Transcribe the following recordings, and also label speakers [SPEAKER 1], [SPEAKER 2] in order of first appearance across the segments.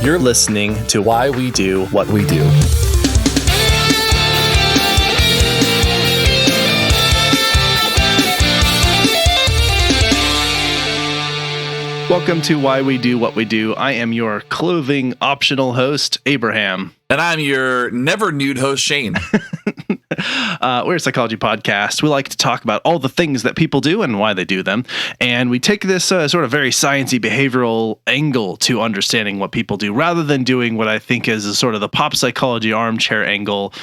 [SPEAKER 1] You're listening to Why We Do What We Do. Welcome to Why We Do What We Do. I am your clothing optional host, Abraham.
[SPEAKER 2] And I'm your never nude host, Shane.
[SPEAKER 1] We're a psychology podcast. We like to talk about all the things that people do and why they do them. And we take this sort of very sciencey behavioral angle to understanding what people do rather than doing what I think is sort of the pop psychology armchair angle.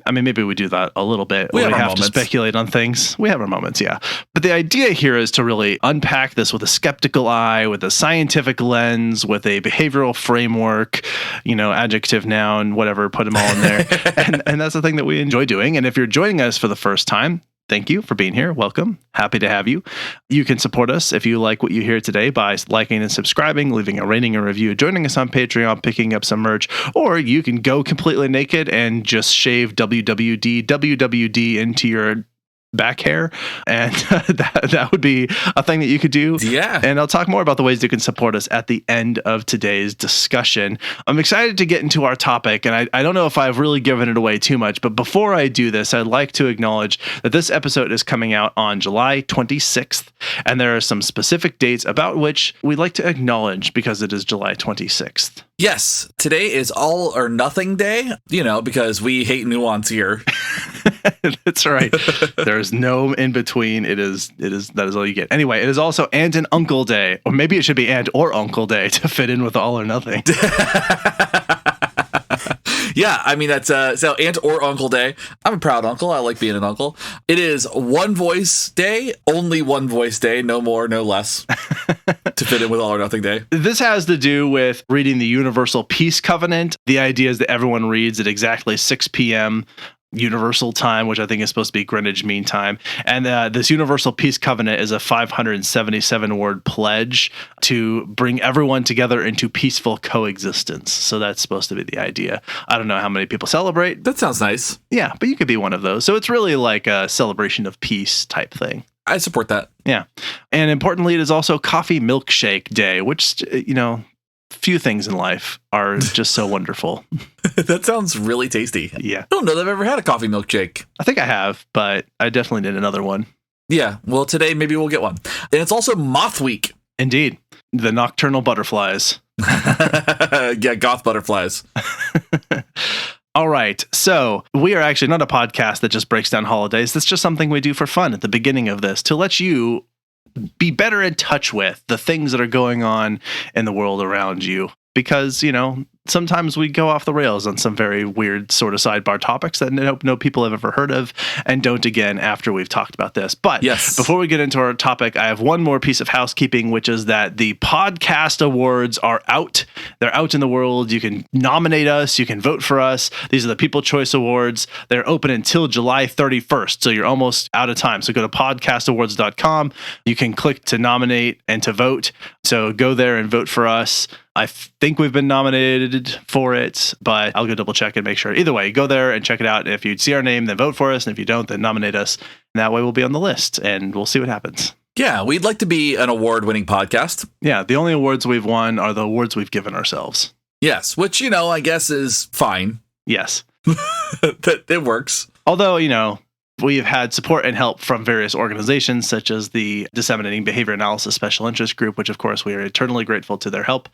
[SPEAKER 1] I mean, maybe we do that a little bit.
[SPEAKER 2] We have
[SPEAKER 1] to speculate on things. We have our moments, yeah. But the idea here is to really unpack this with a skeptical eye, with a scientific lens, with a behavioral framework, adjective, noun, whatever, put them all in there. and that's the thing that we enjoy doing. And if you're joining us for the first time, thank you for being here. Welcome. Happy to have you. You can support us if you like what you hear today by liking and subscribing, leaving a rating and review, joining us on Patreon, picking up some merch, or you can go completely naked and just shave WWD into your back hair, and that would be a thing that you could do.
[SPEAKER 2] Yeah.
[SPEAKER 1] And I'll talk more about the ways you can support us at the end of today's discussion. I'm excited to get into our topic, and I don't know if I've really given it away too much, but before I do this, I'd like to acknowledge that this episode is coming out on July 26th, and there are some specific dates about which we'd like to acknowledge because it is July 26th.
[SPEAKER 2] Yes, today is all or nothing day, because we hate nuance here.
[SPEAKER 1] That's right. There's no in between. That is all you get. Anyway, it is also Aunt and Uncle Day, or maybe it should be Aunt or Uncle Day to fit in with all or nothing.
[SPEAKER 2] Yeah, I mean, that's so Aunt or Uncle Day. I'm a proud uncle. I like being an uncle. It is One Voice Day, only One Voice Day, no more, no less, to fit in with All or Nothing Day.
[SPEAKER 1] This has to do with reading the Universal Peace Covenant. The idea is that everyone reads at exactly 6 p.m. Universal Time, which I think is supposed to be Greenwich Mean Time. And this Universal Peace Covenant is a 577-word pledge to bring everyone together into peaceful coexistence. So that's supposed to be the idea. I don't know how many people celebrate.
[SPEAKER 2] That sounds nice.
[SPEAKER 1] Yeah, but you could be one of those. So it's really like a celebration of peace type thing.
[SPEAKER 2] I support that.
[SPEAKER 1] Yeah. And importantly, it is also Coffee Milkshake Day, which, few things in life are just so wonderful.
[SPEAKER 2] That sounds really tasty.
[SPEAKER 1] Yeah.
[SPEAKER 2] I don't know that I've ever had a coffee milkshake.
[SPEAKER 1] I think I have, but I definitely need another one.
[SPEAKER 2] Yeah. Well, today maybe we'll get one. And it's also Moth Week.
[SPEAKER 1] Indeed. The nocturnal butterflies.
[SPEAKER 2] Yeah, goth butterflies.
[SPEAKER 1] All right. So we are actually not a podcast that just breaks down holidays. That's just something we do for fun at the beginning of this to let you be better in touch with the things that are going on in the world around you. Because, sometimes we go off the rails on some very weird sort of sidebar topics that no people have ever heard of and don't again after we've talked about this. But
[SPEAKER 2] yes,
[SPEAKER 1] before we get into our topic, I have one more piece of housekeeping, which is that the podcast awards are out. They're out in the world. You can nominate us. You can vote for us. These are the People Choice Awards. They're open until July 31st. So you're almost out of time. So go to podcastawards.com. You can click to nominate and to vote. So go there and vote for us. I think we've been nominated for it, but I'll go double check and make sure. Either way, go there and check it out. If you see our name, then vote for us. And if you don't, then nominate us. And that way we'll be on the list and we'll see what happens.
[SPEAKER 2] Yeah, we'd like to be an award-winning podcast.
[SPEAKER 1] Yeah, the only awards we've won are the awards we've given ourselves.
[SPEAKER 2] Yes, which, I guess is fine.
[SPEAKER 1] Yes.
[SPEAKER 2] It works.
[SPEAKER 1] Although, we have had support and help from various organizations such as the Disseminating Behavior Analysis Special Interest Group, which of course we are eternally grateful to their help.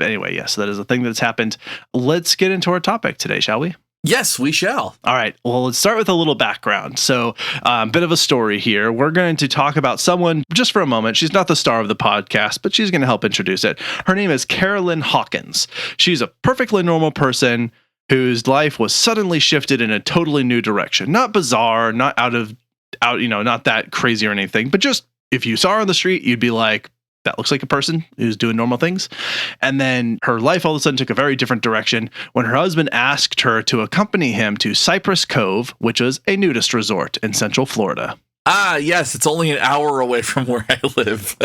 [SPEAKER 1] But anyway, yes, that is a thing that's happened. Let's get into our topic today, shall we?
[SPEAKER 2] Yes, we shall.
[SPEAKER 1] All right. Well, let's start with a little background. So a bit of a story here. We're going to talk about someone just for a moment. She's not the star of the podcast, but she's going to help introduce it. Her name is Carolyn Hawkins. She's a perfectly normal person whose life was suddenly shifted in a totally new direction. Not bizarre, not not that crazy or anything, but just if you saw her on the street, you'd be like, that looks like a person who's doing normal things. And then her life all of a sudden took a very different direction when her husband asked her to accompany him to Cypress Cove, which was a nudist resort in Central Florida.
[SPEAKER 2] Ah, yes, it's only an hour away from where I live.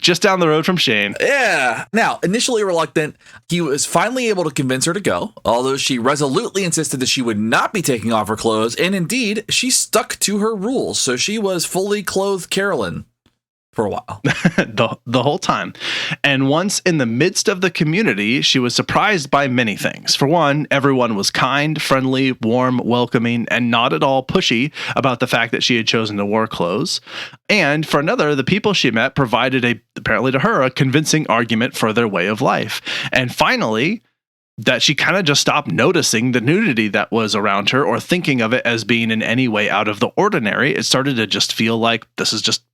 [SPEAKER 1] Just down the road from Shane.
[SPEAKER 2] Yeah. Now, initially reluctant, he was finally able to convince her to go, although she resolutely insisted that she would not be taking off her clothes, and indeed, she stuck to her rules, so she was fully clothed Carolyn for a while.
[SPEAKER 1] the whole time. And once in the midst of the community, she was surprised by many things. For one, everyone was kind, friendly, warm, welcoming, and not at all pushy about the fact that she had chosen to wear clothes. And for another, the people she met provided apparently to her, a convincing argument for their way of life. And finally, that she kind of just stopped noticing the nudity that was around her or thinking of it as being in any way out of the ordinary. It started to just feel like this is just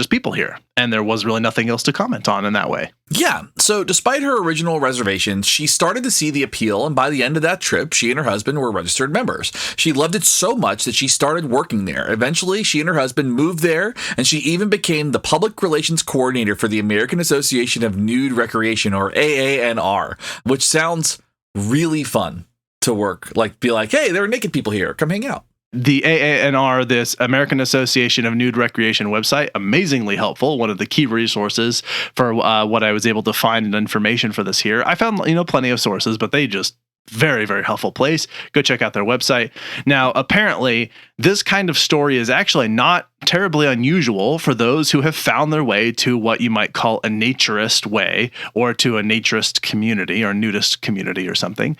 [SPEAKER 1] people here. And there was really nothing else to comment on in that way.
[SPEAKER 2] Yeah. So despite her original reservations, she started to see the appeal. And by the end of that trip, she and her husband were registered members. She loved it so much that she started working there. Eventually, she and her husband moved there, and she even became the public relations coordinator for the American Association of Nude Recreation, or AANR, which sounds really fun to work. Like, be like, hey, there are naked people here. Come hang out.
[SPEAKER 1] The AANR, this American Association of Nude Recreation website, amazingly helpful. One of the key resources for what I was able to find and information for this here. I found, plenty of sources, but they just very, very helpful place. Go check out their website. Now, apparently, this kind of story is actually not terribly unusual for those who have found their way to what you might call a naturist way, or to a naturist community or nudist community or something.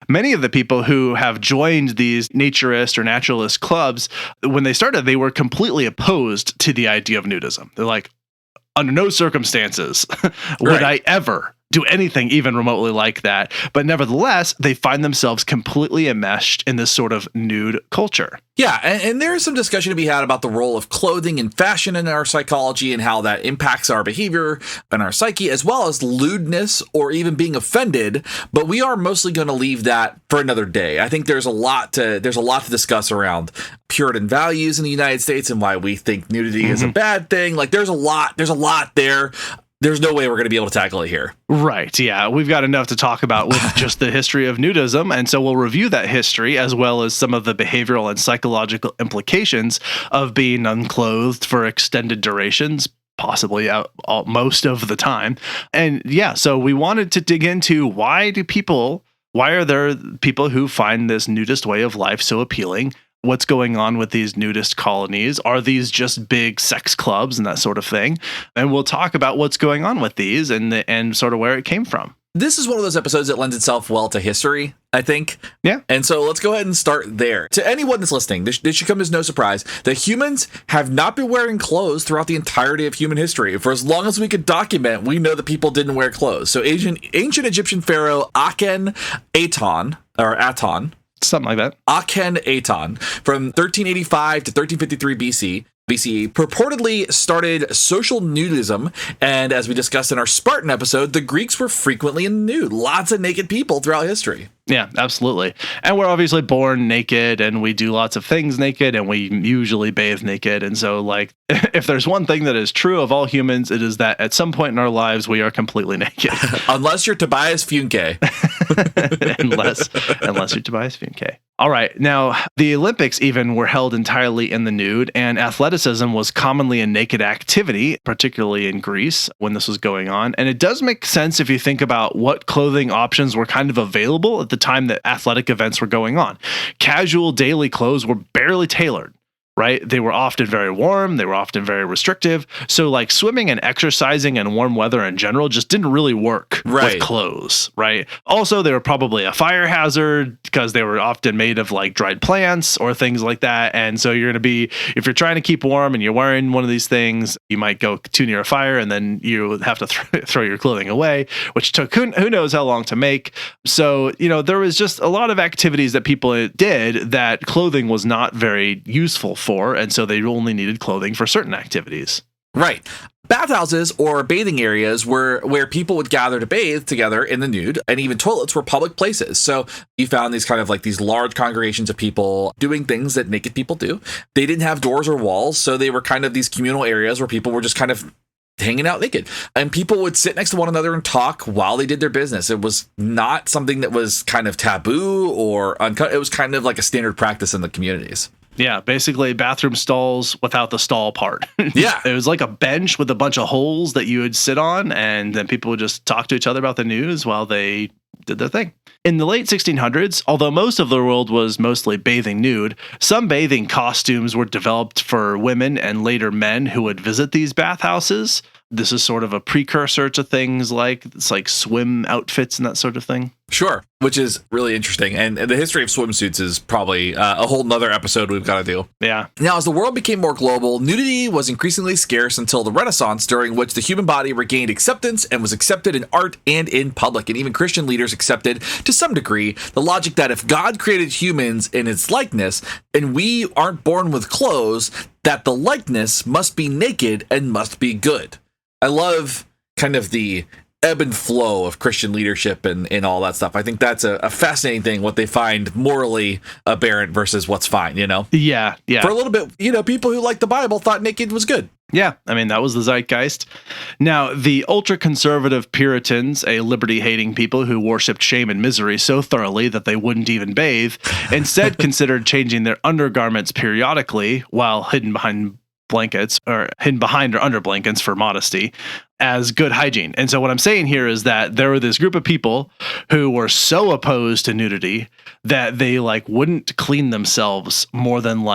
[SPEAKER 1] Many of the people who have joined these naturist or naturalist clubs, when they started, they were completely opposed to the idea of nudism. They're like, under no circumstances would I ever do anything even remotely like that. But nevertheless, they find themselves completely enmeshed in this sort of nude culture.
[SPEAKER 2] Yeah, and there is some discussion to be had about the role of clothing and fashion in our psychology and how that impacts our behavior and our psyche, as well as lewdness or even being offended. But we are mostly going to leave that for another day. I think there's a lot to discuss around Puritan values in the United States and why we think nudity is a bad thing. Like, there's a lot there. There's no way we're going to be able to tackle it here.
[SPEAKER 1] Right. Yeah. We've got enough to talk about with just the history of nudism. And so we'll review that history as well as some of the behavioral and psychological implications of being unclothed for extended durations, possibly most of the time. And yeah, so we wanted to dig into why are there people who find this nudist way of life so appealing? What's going on with these nudist colonies? Are these just big sex clubs and that sort of thing? And we'll talk about what's going on with these and sort of where it came from.
[SPEAKER 2] This is one of those episodes that lends itself well to history, I think.
[SPEAKER 1] Yeah.
[SPEAKER 2] And so let's go ahead and start there. To anyone that's listening, this should come as no surprise that humans have not been wearing clothes throughout the entirety of human history. For as long as we could document, we know that people didn't wear clothes. So ancient Egyptian pharaoh Akhenaten,
[SPEAKER 1] Something like that.
[SPEAKER 2] Akhenaten, from 1385 to 1353 BCE, purportedly started social nudism, and as we discussed in our Spartan episode, the Greeks were frequently nude. Lots of naked people throughout history.
[SPEAKER 1] Yeah, absolutely. And we're obviously born naked, and we do lots of things naked, and we usually bathe naked. And so, like, if there's one thing that is true of all humans, it is that at some point in our lives, we are completely naked.
[SPEAKER 2] Unless you're Tobias Funke.
[SPEAKER 1] unless you're Tobias Funke. All right. Now, the Olympics even were held entirely in the nude, and athleticism was commonly a naked activity, particularly in Greece when this was going on. And it does make sense if you think about what clothing options were kind of available at the time that athletic events were going on. Casual daily clothes were barely tailored. Right? They were often very warm. They were often very restrictive. So like swimming and exercising in warm weather in general just didn't really work with clothes. Right. Also, they were probably a fire hazard because they were often made of like dried plants or things like that. And so you're going to be, if you're trying to keep warm and you're wearing one of these things, you might go too near a fire and then you have to throw your clothing away, which took who knows how long to make. So, there was just a lot of activities that people did that clothing was not very useful for. And so they only needed clothing for certain activities.
[SPEAKER 2] Right. Bathhouses or bathing areas were where people would gather to bathe together in the nude, and even toilets were public places. So you found these kind of like these large congregations of people doing things that naked people do. They didn't have doors or walls, so they were kind of these communal areas where people were just kind of hanging out naked, and people would sit next to one another and talk while they did their business. It was not something that was kind of taboo or uncut. It was kind of like a standard practice in the communities.
[SPEAKER 1] Yeah, basically bathroom stalls without the stall part.
[SPEAKER 2] Yeah.
[SPEAKER 1] It was like a bench with a bunch of holes that you would sit on, and then people would just talk to each other about the news while they did their thing. In the late 1600s, although most of the world was mostly bathing nude, some bathing costumes were developed for women and later men who would visit these bathhouses. This is sort of a precursor to things like swim outfits and that sort of thing.
[SPEAKER 2] Sure, which is really interesting. And the history of swimsuits is probably a whole nother episode we've got to do.
[SPEAKER 1] Yeah.
[SPEAKER 2] Now, as the world became more global, nudity was increasingly scarce until the Renaissance, during which the human body regained acceptance and was accepted in art and in public. And even Christian leaders accepted, to some degree, the logic that if God created humans in his likeness, and we aren't born with clothes, that the likeness must be naked and must be good. I love kind of the ebb and flow of Christian leadership and all that stuff. I think that's a fascinating thing, what they find morally aberrant versus what's fine, you know?
[SPEAKER 1] Yeah.
[SPEAKER 2] For a little bit, people who like the Bible thought naked was good.
[SPEAKER 1] Yeah, I mean, that was the zeitgeist. Now, the ultra-conservative Puritans, a liberty-hating people who worshipped shame and misery so thoroughly that they wouldn't even bathe, instead considered changing their undergarments periodically while hidden behind blankets or hidden behind or under blankets for modesty as good hygiene. And so what I'm saying here is that there were this group of people who were so opposed to nudity that they wouldn't clean themselves more than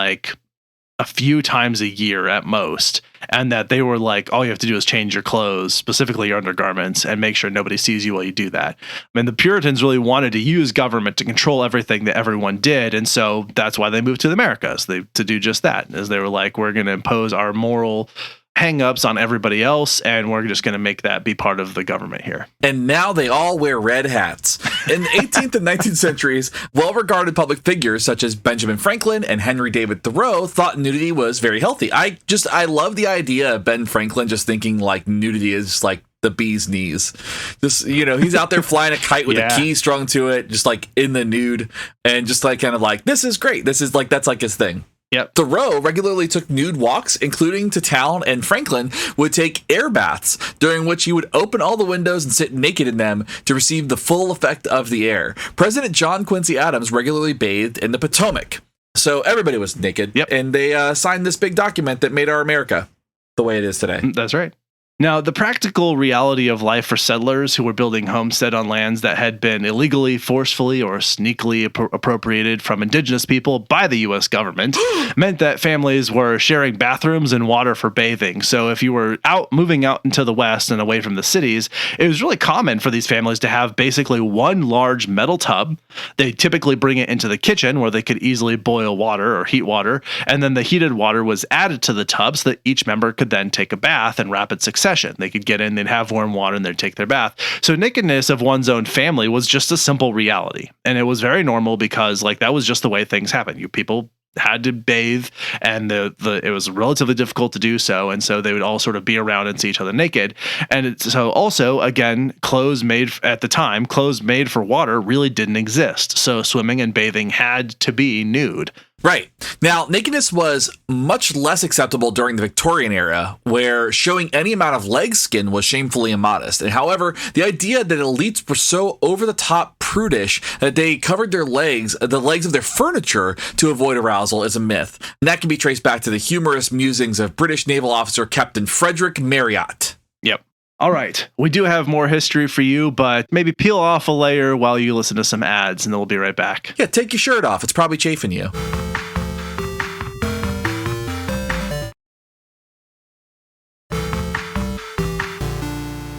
[SPEAKER 1] a few times a year at most, and that they were all you have to do is change your clothes, specifically your undergarments, and make sure nobody sees you while you do that. I mean, the Puritans really wanted to use government to control everything that everyone did, and so that's why they moved to the Americas, to do just that, as they were we're going to impose our moral hang-ups on everybody else, and we're just going to make that be part of the government here.
[SPEAKER 2] And now they all wear red hats. In the 18th and 19th centuries, well-regarded public figures such as Benjamin Franklin and Henry David Thoreau thought nudity was very healthy. I love the idea of Ben Franklin just thinking nudity is the bee's knees. Just, he's out there flying a kite with a key strung to it, just in the nude, and just this is great. This is that's his thing.
[SPEAKER 1] Yep.
[SPEAKER 2] Thoreau regularly took nude walks, including to town, and Franklin would take air baths, during which he would open all the windows and sit naked in them to receive the full effect of the air. President John Quincy Adams regularly bathed in the Potomac. So everybody was naked, and they signed this big document that made our America the way it is today.
[SPEAKER 1] That's right. Now, the practical reality of life for settlers who were building homestead on lands that had been illegally, forcefully, or sneakily appropriated from indigenous people by the U.S. government meant that families were sharing bathrooms and water for bathing. So if you were moving out into the West and away from the cities, it was really common for these families to have basically one large metal tub. They typically bring it into the kitchen where they could easily boil water or heat water, and then the heated water was added to the tub so that each member could then take a bath in rapid succession. They could get in, they'd have warm water, and they'd take their bath. So nakedness of one's own family was just a simple reality. And it was very normal because that was just the way things happened. People had to bathe, and it was relatively difficult to do so, and so they would all sort of be around and see each other naked. And so also, again, clothes made for water really didn't exist. So swimming and bathing had to be nude.
[SPEAKER 2] Right. Now, nakedness was much less acceptable during the Victorian era, where showing any amount of leg skin was shamefully immodest. And however, the idea that elites were so over-the-top prudish that they covered the legs of their furniture to avoid arousal is a myth. And that can be traced back to the humorous musings of British naval officer Captain Frederick Marryat.
[SPEAKER 1] Yep. All right. We do have more history for you, but maybe peel off a layer while you listen to some ads, and then we'll be right back.
[SPEAKER 2] Yeah, take your shirt off. It's probably chafing you.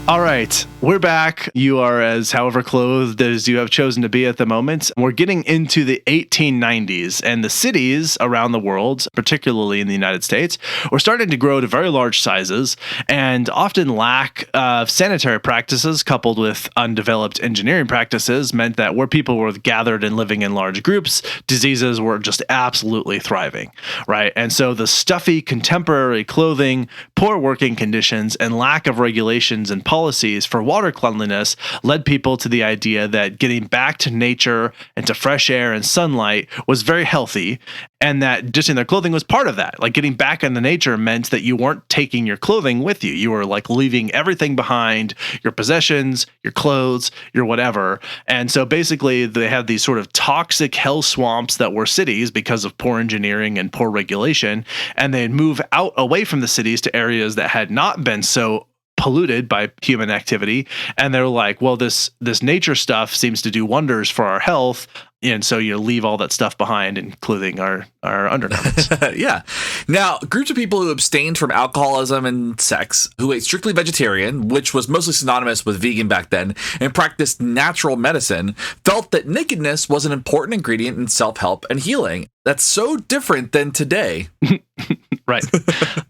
[SPEAKER 1] All right, we're back. You are as however clothed as you have chosen to be at the moment. We're getting into the 1890s, and the cities around the world, particularly in the United States, were starting to grow to very large sizes, and often lack of sanitary practices coupled with undeveloped engineering practices meant that where people were gathered and living in large groups, diseases were just absolutely thriving, right? And so the stuffy contemporary clothing, poor working conditions, and lack of regulations and policies for water cleanliness led people to the idea that getting back to nature and to fresh air and sunlight was very healthy, and that ditching their clothing was part of that. Getting back into nature meant that you weren't taking your clothing with you. You were leaving everything behind, your possessions, your clothes, your whatever. And so basically they had these sort of toxic hell swamps that were cities because of poor engineering and poor regulation, and they'd move out away from the cities to areas that had not been so polluted by human activity. And they're like, well, this nature stuff seems to do wonders for our health. And so you leave all that stuff behind, including our undergarments.
[SPEAKER 2] Yeah. Now, groups of people who abstained from alcoholism and sex, who ate strictly vegetarian, which was mostly synonymous with vegan back then, and practiced natural medicine, felt that nakedness was an important ingredient in self-help and healing. That's so different than today.
[SPEAKER 1] Right.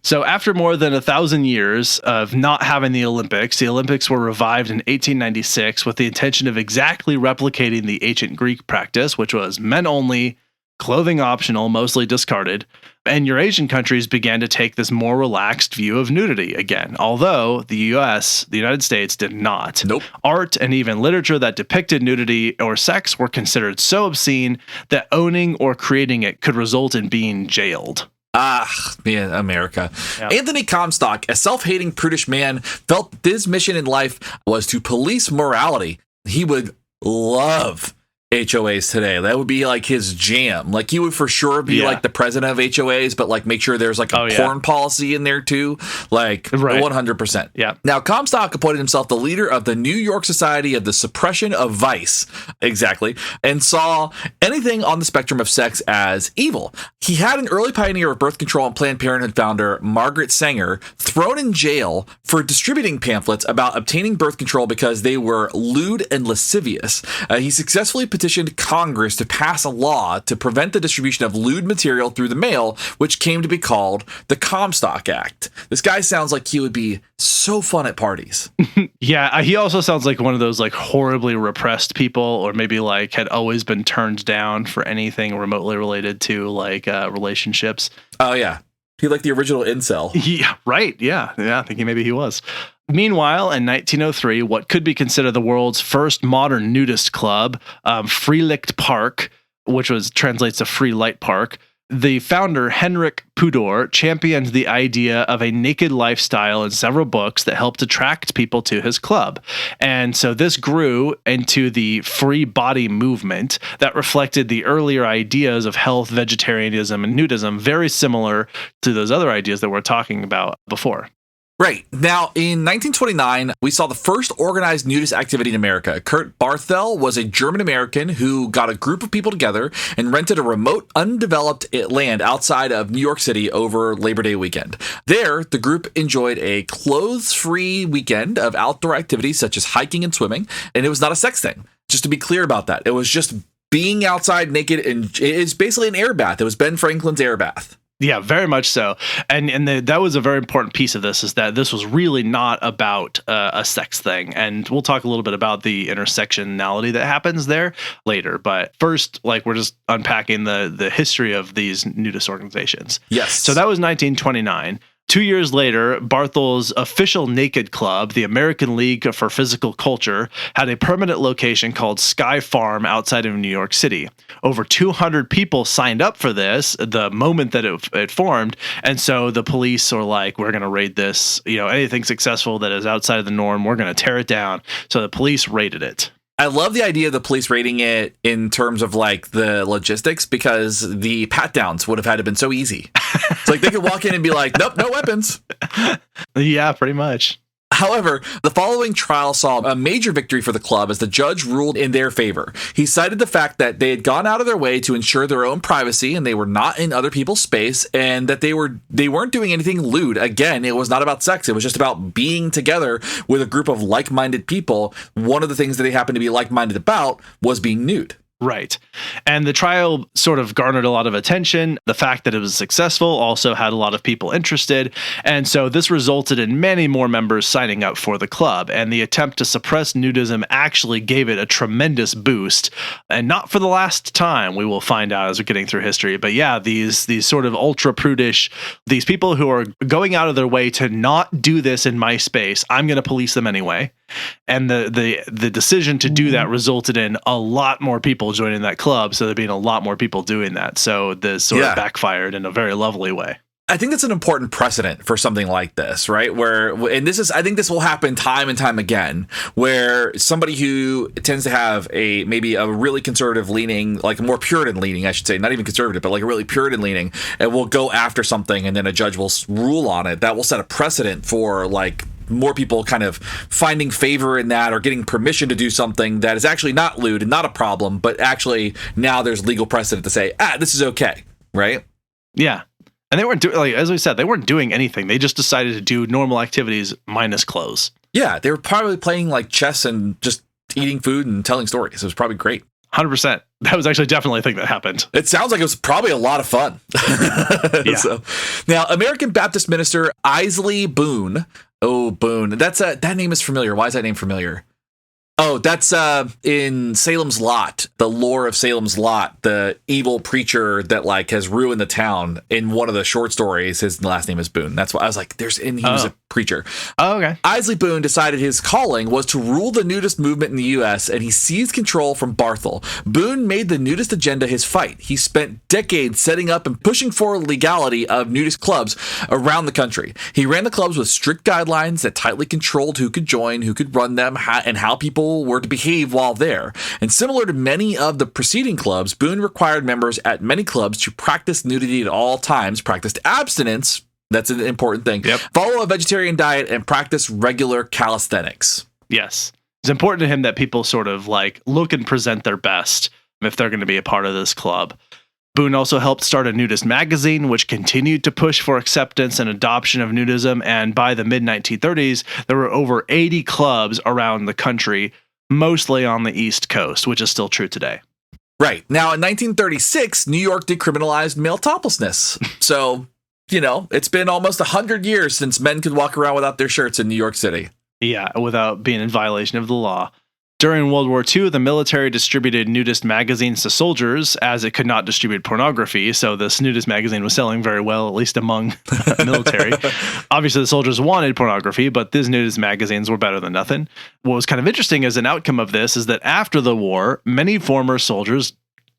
[SPEAKER 1] So after more than 1,000 years of not having the Olympics were revived in 1896 with the intention of exactly replicating the ancient Greek practice, which was men only, clothing optional, mostly discarded. And Eurasian countries began to take this more relaxed view of nudity again, although the United States, did not.
[SPEAKER 2] Nope.
[SPEAKER 1] Art and even literature that depicted nudity or sex were considered so obscene that owning or creating it could result in being jailed.
[SPEAKER 2] Ah, man, America.
[SPEAKER 1] Yeah.
[SPEAKER 2] Anthony Comstock, a self-hating, prudish man, felt his mission in life was to police morality. He would love HOAs today. That would be like his jam. Like he would for sure be like the president of HOAs, but like make sure there's like a porn policy in there too. Like 100%.
[SPEAKER 1] Yeah.
[SPEAKER 2] Now, Comstock appointed himself the leader of the New York Society of the Suppression of Vice. Exactly. And saw anything on the spectrum of sex as evil. He had an early pioneer of birth control and Planned Parenthood founder, Margaret Sanger, thrown in jail for distributing pamphlets about obtaining birth control because they were lewd and lascivious. He successfully petitioned Congress to pass a law to prevent the distribution of lewd material through the mail, which came to be called the Comstock Act. This guy sounds like he would be so fun at parties.
[SPEAKER 1] Yeah, he also sounds like one of those like horribly repressed people, or maybe like had always been turned down for anything remotely related to like relationships.
[SPEAKER 2] Oh yeah. He like the original incel.
[SPEAKER 1] Yeah, right. Yeah, I think maybe he was. Meanwhile, in 1903, what could be considered the world's first modern nudist club, Freilicht Park, which translates to Free Light Park, the founder, Henrik Pudor, championed the idea of a naked lifestyle in several books that helped attract people to his club. And so this grew into the free body movement that reflected the earlier ideas of health, vegetarianism, and nudism, very similar to those other ideas that we're talking about before.
[SPEAKER 2] Right. Now, in 1929, we saw the first organized nudist activity in America. Kurt Barthel was a German-American who got a group of people together and rented a remote, undeveloped land outside of New York City over Labor Day weekend. There, the group enjoyed a clothes-free weekend of outdoor activities such as hiking and swimming, and it was not a sex thing. Just to be clear about that. It was just being outside naked, and it's basically an air bath. It was Ben Franklin's air bath.
[SPEAKER 1] Yeah, very much so. And that was a very important piece of this, is that this was really not about a sex thing. And we'll talk a little bit about the intersectionality that happens there later. But first, like, we're just unpacking the history of these nudist organizations.
[SPEAKER 2] Yes.
[SPEAKER 1] So that was 1929. 2 years later, Barthel's official naked club, the American League for Physical Culture, had a permanent location called Sky Farm outside of New York City. Over 200 people signed up for this the moment that it formed. And so the police were like, we're going to raid this. Anything successful that is outside of the norm, we're going to tear it down. So the police raided it.
[SPEAKER 2] I love the idea of the police raiding it in terms of like the logistics, because the pat downs would have had to been so easy. It's like they could walk in and be like, nope, no weapons.
[SPEAKER 1] Yeah, pretty much.
[SPEAKER 2] However, the following trial saw a major victory for the club as the judge ruled in their favor. He cited the fact that they had gone out of their way to ensure their own privacy and they were not in other people's space, and that they weren't doing anything lewd. Again, it was not about sex. It was just about being together with a group of like-minded people. One of the things that they happened to be like-minded about was being nude.
[SPEAKER 1] Right. And the trial sort of garnered a lot of attention. The fact that it was successful also had a lot of people interested. And so this resulted in many more members signing up for the club. And the attempt to suppress nudism actually gave it a tremendous boost. And not for the last time, we will find out as we're getting through history. But yeah, these sort of ultra prudish, these people who are going out of their way to not do this in my space, I'm going to police them anyway. And the decision to do that resulted in a lot more people joining that club, so there being a lot more people doing that. So this sort of backfired in a very lovely way.
[SPEAKER 2] I think that's an important precedent for something like this, right? I think this will happen time and time again, where somebody who tends to have maybe a really conservative leaning, like a more Puritan leaning, I should say, not even conservative, but like a really Puritan leaning, and will go after something, and then a judge will rule on it. That will set a precedent for like more people kind of finding favor in that or getting permission to do something that is actually not lewd and not a problem, but actually now there's legal precedent to say, this is okay, right?
[SPEAKER 1] Yeah. And they weren't doing, like, as we said, they weren't doing anything. They just decided to do normal activities minus clothes.
[SPEAKER 2] Yeah, they were probably playing like chess and just eating food and telling stories. It was probably great.
[SPEAKER 1] 100%. That was actually definitely a thing that happened.
[SPEAKER 2] It sounds like it was probably a lot of fun.
[SPEAKER 1] Yeah.
[SPEAKER 2] So, now, American Baptist minister Isley Boone. Oh, Boone. That name is familiar. Why is that name familiar? Oh, that's in Salem's Lot, the lore of Salem's Lot, the evil preacher that like has ruined the town. In one of the short stories, his last name is Boone. That's why I was like, he was a preacher.
[SPEAKER 1] Oh, okay.
[SPEAKER 2] Isley Boone decided his calling was to rule the nudist movement in the U.S., and he seized control from Barthel. Boone made the nudist agenda his fight. He spent decades setting up and pushing for legality of nudist clubs around the country. He ran the clubs with strict guidelines that tightly controlled who could join, who could run them, and how people were to behave while there. And similar to many of the preceding clubs, Boone required members at many clubs to practice nudity at all times, practiced abstinence, that's an important thing, follow a vegetarian diet, and practice regular calisthenics.
[SPEAKER 1] Yes. It's important to him that people sort of like look and present their best if they're going to be a part of this club. Boone also helped start a nudist magazine, which continued to push for acceptance and adoption of nudism. And by the mid-1930s, there were over 80 clubs around the country, mostly on the East Coast, which is still true today.
[SPEAKER 2] Right. Now, in 1936, New York decriminalized male toplessness. So, it's been almost 100 years since men could walk around without their shirts in New York City.
[SPEAKER 1] Yeah, without being in violation of the law. During World War II, the military distributed nudist magazines to soldiers as it could not distribute pornography. So this nudist magazine was selling very well, at least among the military. Obviously, the soldiers wanted pornography, but these nudist magazines were better than nothing. What was kind of interesting as an outcome of this is that after the war, many former soldiers,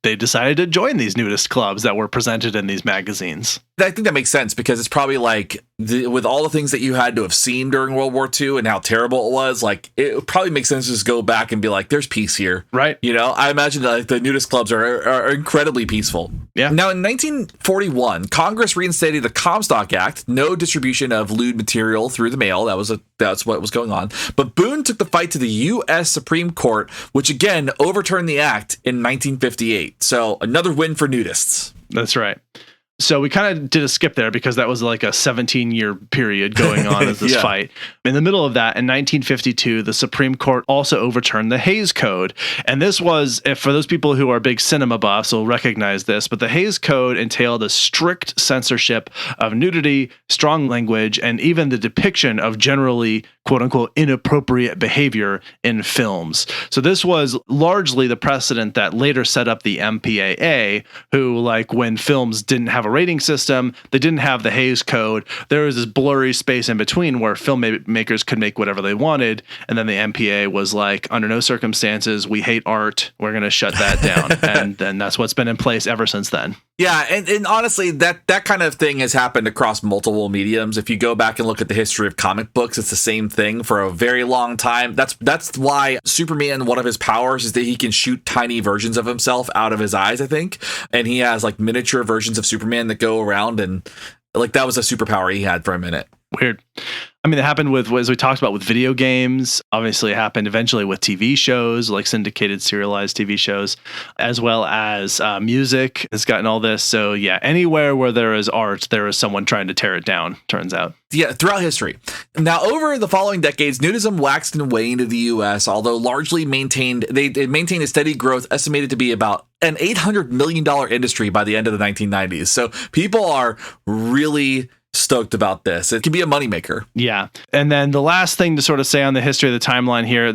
[SPEAKER 1] they decided to join these nudist clubs that were presented in these magazines.
[SPEAKER 2] I think that makes sense because it's probably like with all the things that you had to have seen during World War II and how terrible it was, like it probably makes sense to just go back and be like, there's peace here.
[SPEAKER 1] Right.
[SPEAKER 2] I imagine that the nudist clubs are incredibly peaceful.
[SPEAKER 1] Yeah.
[SPEAKER 2] Now, in 1941, Congress reinstated the Comstock Act, no distribution of lewd material through the mail. That's what was going on. But Boone took the fight to the U.S. Supreme Court, which again overturned the act in 1958. So another win for nudists.
[SPEAKER 1] That's right. So we kind of did a skip there because that was like a 17-year period going on as this fight. In the middle of that, in 1952, the Supreme Court also overturned the Hays Code. And this was, for those people who are big cinema buffs will recognize this, but the Hays Code entailed a strict censorship of nudity, strong language, and even the depiction of generally, quote unquote, inappropriate behavior in films. So this was largely the precedent that later set up the MPAA, who, like, when films didn't have a rating system, they didn't have the Hays Code, there was this blurry space in between where filmmakers could make whatever they wanted, and then the MPAA was like, under no circumstances, we hate art, we're going to shut that down. And then that's what's been in place ever since then.
[SPEAKER 2] Yeah, and honestly, that kind of thing has happened across multiple mediums. If you go back and look at the history of comic books, it's the same thing for a very long time. That's why Superman, one of his powers is that he can shoot tiny versions of himself out of his eyes, I think. And he has like miniature versions of Superman that go around, and like that was a superpower he had for a minute.
[SPEAKER 1] Weird. I mean, it happened with, as we talked about, with video games. Obviously, it happened eventually with TV shows, like syndicated, serialized TV shows, as well as music has gotten all this. So, yeah, anywhere where there is art, there is someone trying to tear it down, turns out.
[SPEAKER 2] Yeah, throughout history. Now, over the following decades, nudism waxed and waned in the U.S., although largely maintained a steady growth, estimated to be about an $800 million industry by the end of the 1990s. So people are really stoked about this. It can be a moneymaker.
[SPEAKER 1] Yeah. And then the last thing to sort of say on the history of the timeline here,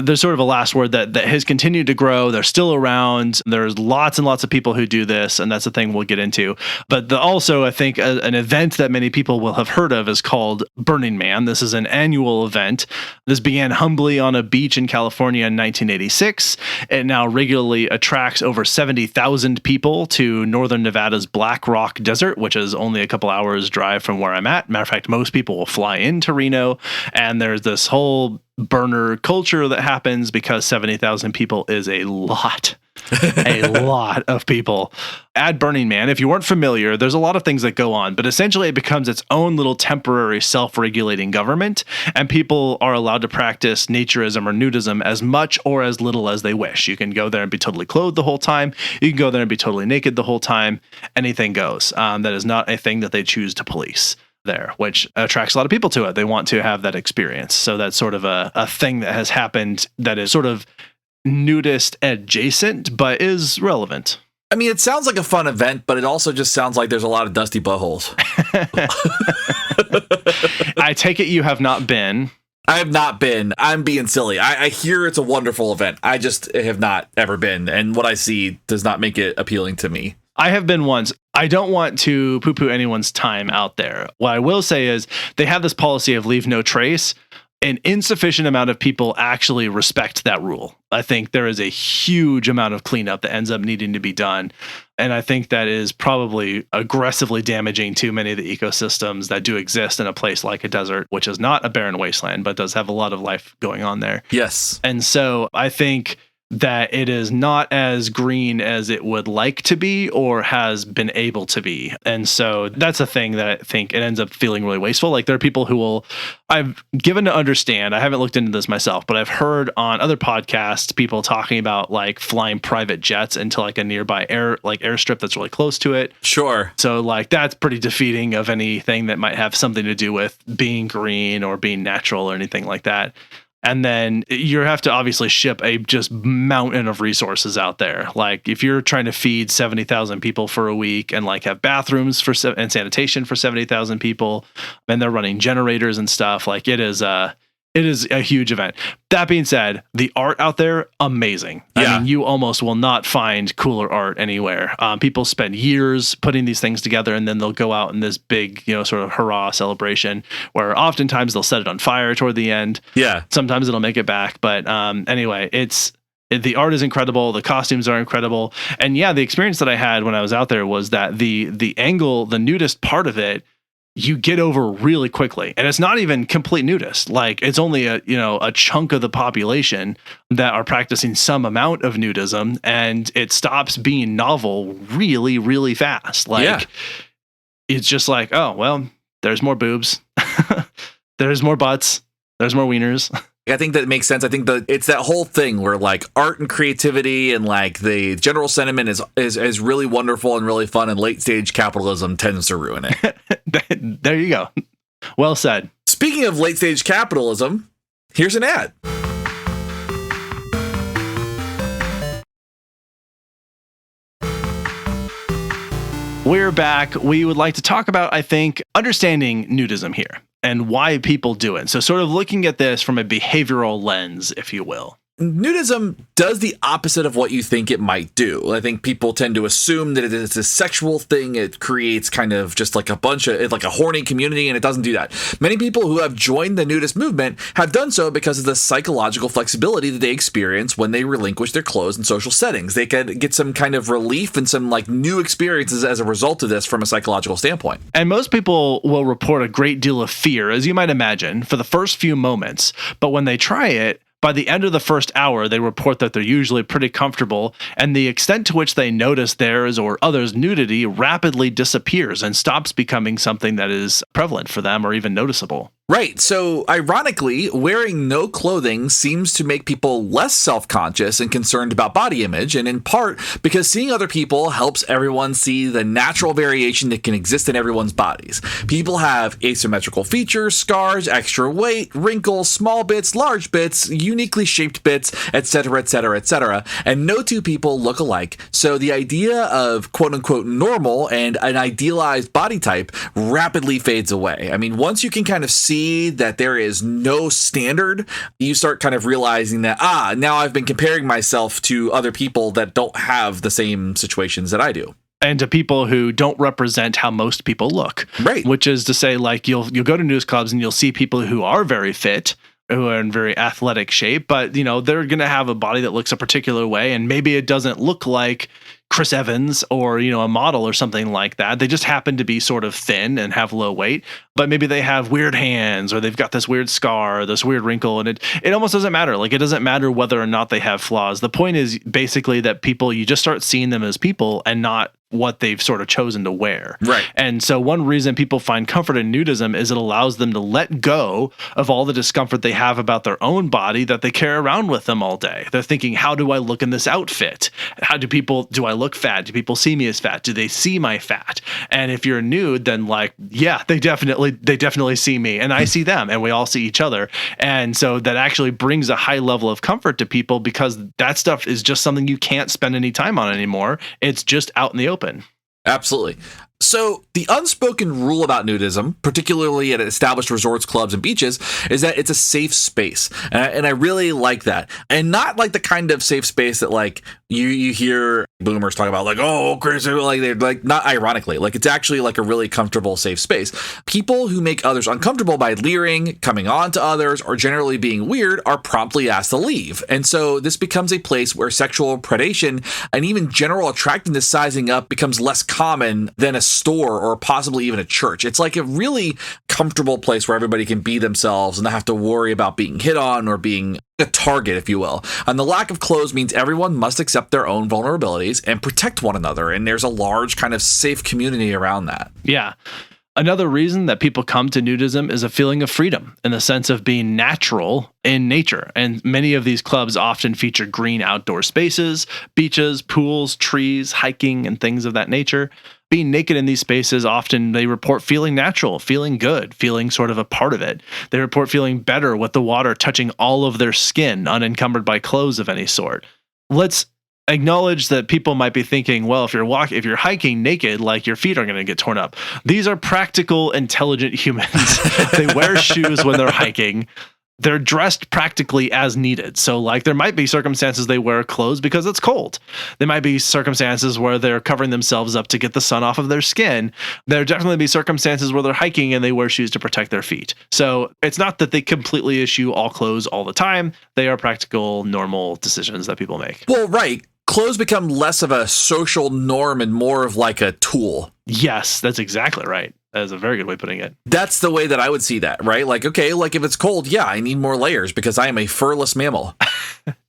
[SPEAKER 1] there's sort of a last word that has continued to grow. They're still around. There's lots and lots of people who do this, and that's a thing we'll get into. But also, I think an event that many people will have heard of is called Burning Man. This is an annual event. This began humbly on a beach in California in 1986. It now regularly attracts over 70,000 people to northern Nevada's Black Rock Desert, which is only a couple hours drive from where I'm at. Matter of fact, most people will fly into Reno, and there's this whole burner culture that happens because 70,000 people is a lot. A lot of people. At Burning Man, if you weren't familiar, there's a lot of things that go on, but essentially it becomes its own little temporary self-regulating government, and people are allowed to practice naturism or nudism as much or as little as they wish. You can go there and be totally clothed the whole time. You can go there and be totally naked the whole time. Anything goes. That is not a thing that they choose to police there, which attracts a lot of people to it. They want to have that experience. So that's sort of a thing that has happened that is sort of nudist adjacent, but is relevant.
[SPEAKER 2] I mean, it sounds like a fun event, but it also just sounds like there's a lot of dusty buttholes.
[SPEAKER 1] I take it you have not been.
[SPEAKER 2] I have not been. I'm being silly. I hear it's a wonderful event. I just have not ever been. And what I see does not make it appealing to me.
[SPEAKER 1] I have been once. I don't want to poo-poo anyone's time out there. What I will say is they have this policy of leave no trace. An insufficient amount of people actually respect that rule. I think there is a huge amount of cleanup that ends up needing to be done. And I think that is probably aggressively damaging to many of the ecosystems that do exist in a place like a desert, which is not a barren wasteland, but does have a lot of life going on there.
[SPEAKER 2] Yes.
[SPEAKER 1] And so I think that it is not as green as it would like to be or has been able to be. And so that's a thing that I think it ends up feeling really wasteful. Like there are people who will, I've given to understand, I haven't looked into this myself, but I've heard on other podcasts, people talking about like flying private jets into like a nearby airstrip that's really close to it.
[SPEAKER 2] Sure.
[SPEAKER 1] So like that's pretty defeating of anything that might have something to do with being green or being natural or anything like that. And then you have to obviously ship a just mountain of resources out there. Like if you're trying to feed 70,000 people for a week and like have bathrooms and sanitation for 70,000 people, and they're running generators and stuff, like it is a huge event. That being said, the art out there, amazing.
[SPEAKER 2] Yeah.
[SPEAKER 1] I mean, you almost will not find cooler art anywhere. People spend years putting these things together, and then they'll go out in this big, sort of hurrah celebration where oftentimes they'll set it on fire toward the end.
[SPEAKER 2] Yeah.
[SPEAKER 1] Sometimes it'll make it back. But anyway, the art is incredible. The costumes are incredible. And yeah, the experience that I had when I was out there was that the angle, the nudist part of it, you get over really quickly. And it's not even complete nudist. Like it's only a chunk of the population that are practicing some amount of nudism, and it stops being novel really, really fast. Like It's just like, oh, well, there's more boobs. There's more butts. There's more wieners.
[SPEAKER 2] I think that makes sense. I think that it's that whole thing where like art and creativity and like the general sentiment is really wonderful and really fun, and late stage capitalism tends to ruin it.
[SPEAKER 1] There you go. Well said.
[SPEAKER 2] Speaking of late stage capitalism, here's an ad.
[SPEAKER 1] We're back. We would like to talk about, I think, understanding nudism here and why people do it. So sort of looking at this from a behavioral lens, if you will.
[SPEAKER 2] Nudism does the opposite of what you think it might do. I think people tend to assume that it's a sexual thing. It creates kind of just like like a horny community, and it doesn't do that. Many people who have joined the nudist movement have done so because of the psychological flexibility that they experience when they relinquish their clothes in social settings. They can get some kind of relief and some like new experiences as a result of this from a psychological standpoint.
[SPEAKER 1] And most people will report a great deal of fear, as you might imagine, for the first few moments. But when they try it, by the end of the first hour, they report that they're usually pretty comfortable, and the extent to which they notice theirs or others' nudity rapidly disappears and stops becoming something that is prevalent for them or even noticeable.
[SPEAKER 2] Right. So, ironically, wearing no clothing seems to make people less self-conscious and concerned about body image, and in part because seeing other people helps everyone see the natural variation that can exist in everyone's bodies. People have asymmetrical features, scars, extra weight, wrinkles, small bits, large bits, uniquely shaped bits, etc., etc., etc., and no two people look alike. So the idea of quote-unquote normal and an idealized body type rapidly fades away. I mean, once you can kind of see that there is no standard, you start kind of realizing that, now I've been comparing myself to other people that don't have the same situations that I do.
[SPEAKER 1] And to people who don't represent how most people look.
[SPEAKER 2] Right.
[SPEAKER 1] Which is to say, like, you'll go to news clubs and you'll see people who are very fit, who are in very athletic shape, but they're going to have a body that looks a particular way, and maybe it doesn't look like Chris Evans or a model or something like that. They just happen to be sort of thin and have low weight, but maybe they have weird hands, or they've got this weird scar, this weird wrinkle, and it almost doesn't matter. Like, it doesn't matter whether or not they have flaws. The point is basically that people, you just start seeing them as people and not what they've sort of chosen to wear.
[SPEAKER 2] Right.
[SPEAKER 1] And so one reason people find comfort in nudism is it allows them to let go of all the discomfort they have about their own body that they carry around with them all day. They're thinking, how do I look in this outfit? Do I look fat? Do people see me as fat? Do they see my fat? And if you're nude, then yeah, they definitely see me, and I see them, and we all see each other. And so that actually brings a high level of comfort to people, because that stuff is just something you can't spend any time on anymore. It's just out in the open.
[SPEAKER 2] Absolutely. So the unspoken rule about nudism, particularly at established resorts, clubs, and beaches, is that it's a safe space. And I really like that. And not like the kind of safe space that you hear boomers talk about, oh, Chris, they're not ironically, it's actually a really comfortable, safe space. People who make others uncomfortable by leering, coming on to others, or generally being weird are promptly asked to leave. And so this becomes a place where sexual predation and even general attractiveness sizing up becomes less common than a store or possibly even a church. It's like a really comfortable place where everybody can be themselves and not have to worry about being hit on or being a target, if you will. And the lack of clothes means everyone must accept their own vulnerabilities and protect one another. And there's a large kind of safe community around that.
[SPEAKER 1] Yeah. Another reason that people come to nudism is a feeling of freedom, in the sense of being natural in nature. And many of these clubs often feature green outdoor spaces, beaches, pools, trees, hiking, and things of that nature. Being naked in these spaces, often they report feeling natural, feeling good, feeling sort of a part of it. They report feeling better with the water touching all of their skin, unencumbered by clothes of any sort. Let's acknowledge that people might be thinking, well, if you're hiking naked, your feet are going to get torn up. These are practical, intelligent humans. They wear shoes when they're hiking. They're dressed practically as needed. So there might be circumstances they wear clothes because it's cold. There might be circumstances where they're covering themselves up to get the sun off of their skin. There definitely be circumstances where they're hiking and they wear shoes to protect their feet. So it's not that they completely eschew all clothes all the time. They are practical, normal decisions that people make.
[SPEAKER 2] Well, right. Clothes become less of a social norm and more of a tool.
[SPEAKER 1] Yes, that's exactly right. That is a very good way of putting it.
[SPEAKER 2] That's the way that I would see that, right? If it's cold, yeah, I need more layers because I am a furless mammal.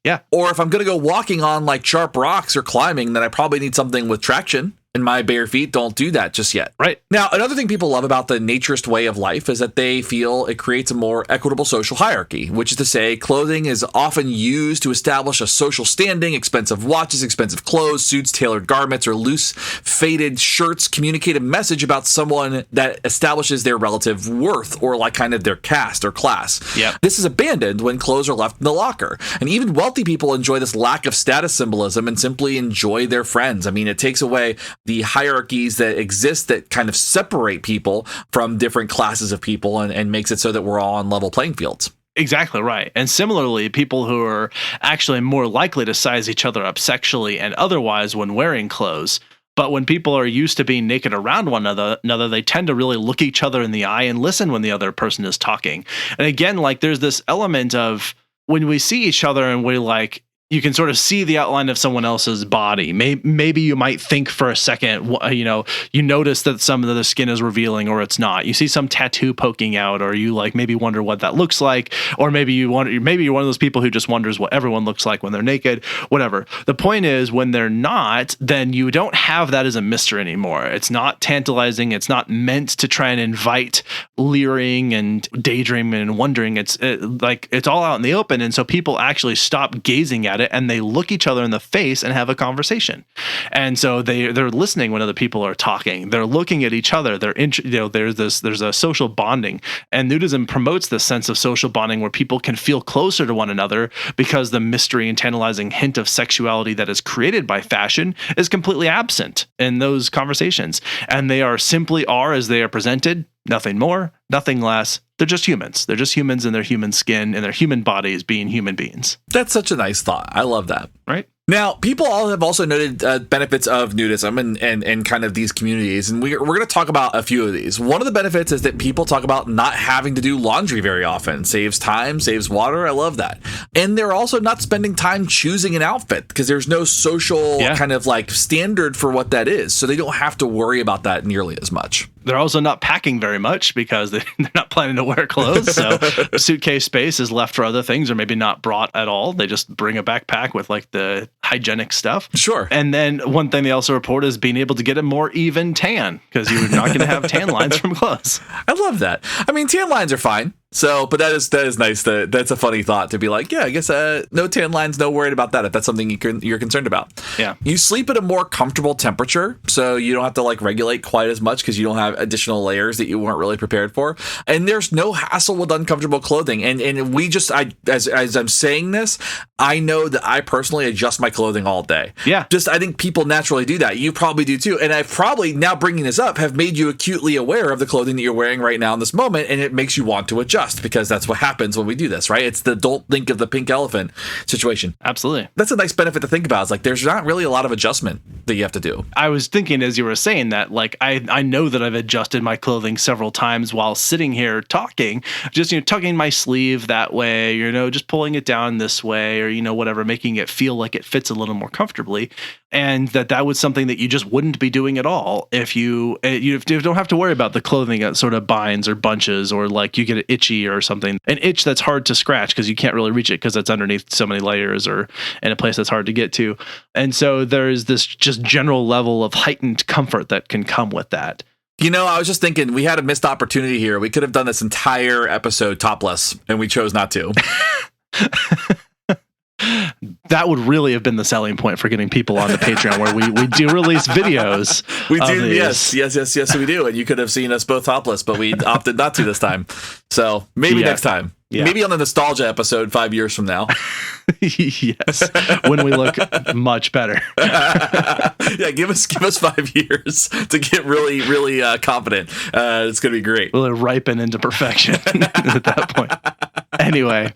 [SPEAKER 1] Yeah.
[SPEAKER 2] Or if I'm going to go walking on sharp rocks or climbing, then I probably need something with traction. And my bare feet don't do that just yet.
[SPEAKER 1] Right.
[SPEAKER 2] Now, another thing people love about the naturist way of life is that they feel it creates a more equitable social hierarchy, which is to say clothing is often used to establish a social standing. Expensive watches, expensive clothes, suits, tailored garments, or loose faded shirts communicate a message about someone that establishes their relative worth or kind of their caste or class.
[SPEAKER 1] Yeah.
[SPEAKER 2] This is abandoned when clothes are left in the locker. And even wealthy people enjoy this lack of status symbolism and simply enjoy their friends. I mean, it takes away the hierarchies that exist that kind of separate people from different classes of people and makes it so that we're all on level playing fields.
[SPEAKER 1] Exactly right. And similarly, people who are actually more likely to size each other up sexually and otherwise when wearing clothes. But when people are used to being naked around one another, they tend to really look each other in the eye and listen when the other person is talking. And again, there's this element of when we see each other and you can sort of see the outline of someone else's body. Maybe you might think for a second, you notice that some of the skin is revealing or it's not. You see some tattoo poking out, or you maybe wonder what that looks like, or maybe you're one of those people who just wonders what everyone looks like when they're naked. Whatever. The point is, when they're not, then you don't have that as a mystery anymore. It's not tantalizing. It's not meant to try and invite leering and daydreaming and wondering. It's all out in the open, and so people actually stop gazing at it and they look each other in the face and have a conversation. And so they're listening when other people are talking. They're looking at each other. There's a social bonding, and nudism promotes this sense of social bonding where people can feel closer to one another because the mystery and tantalizing hint of sexuality that is created by fashion is completely absent in those conversations. And they simply are as they are presented. Nothing more, nothing less. They're just humans. They're just humans in their human skin and their human bodies being human beings.
[SPEAKER 2] That's such a nice thought. I love that.
[SPEAKER 1] Right?
[SPEAKER 2] Now, people all have also noted benefits of nudism and kind of these communities, and we're going to talk about a few of these. One of the benefits is that people talk about not having to do laundry very often. Saves time, saves water. I love that. And they're also not spending time choosing an outfit because there's no social kind of like standard for what that is. So they don't have to worry about that nearly as much.
[SPEAKER 1] They're also not packing very much because they're not planning to wear clothes. So suitcase space is left for other things or maybe not brought at all. They just bring a backpack with like the hygienic stuff.
[SPEAKER 2] Sure.
[SPEAKER 1] And then one thing they also report is being able to get a more even tan because you're not going to have tan lines from clothes.
[SPEAKER 2] I love that. I mean, tan lines are fine. So, but that is nice. That's a funny thought to be like, yeah, I guess no tan lines, no worried about that if that's something you're concerned about.
[SPEAKER 1] Yeah.
[SPEAKER 2] You sleep at a more comfortable temperature, so you don't have to like regulate quite as much because you don't have additional layers that you weren't really prepared for. And there's no hassle with uncomfortable clothing. And we just, as I'm saying this, I know that I personally adjust my clothing all day.
[SPEAKER 1] Yeah.
[SPEAKER 2] I think people naturally do that. You probably do too. And I've probably, now bringing this up, have made you acutely aware of the clothing that you're wearing right now in this moment, and it makes you want to adjust. Because that's what happens when we do this, right? It's the don't think of the pink elephant situation.
[SPEAKER 1] Absolutely.
[SPEAKER 2] That's a nice benefit to think about. It's like there's not really a lot of adjustment that you have to do.
[SPEAKER 1] I was thinking as you were saying that, like, I know that I've adjusted my clothing several times while sitting here talking, just, tucking my sleeve that way, just pulling it down this way or, whatever, making it feel like it fits a little more comfortably. And that was something that you just wouldn't be doing at all if you don't have to worry about the clothing that sort of binds or bunches or like you get it itchy or something. An itch that's hard to scratch because you can't really reach it because it's underneath so many layers or in a place that's hard to get to. And so there's this just general level of heightened comfort that can come with that.
[SPEAKER 2] I was just thinking we had a missed opportunity here. We could have done this entire episode topless and we chose not to.
[SPEAKER 1] That would really have been the selling point for getting people on the Patreon where we do release videos.
[SPEAKER 2] We do. Yes, we do. And you could have seen us both topless, but we opted not to this time. So maybe next time. Yeah. Maybe on the nostalgia episode 5 years from now.
[SPEAKER 1] Yes, when we look much better.
[SPEAKER 2] Yeah, give us 5 years to get really, really confident. It's going to be great.
[SPEAKER 1] We'll ripen into perfection at that point. Anyway.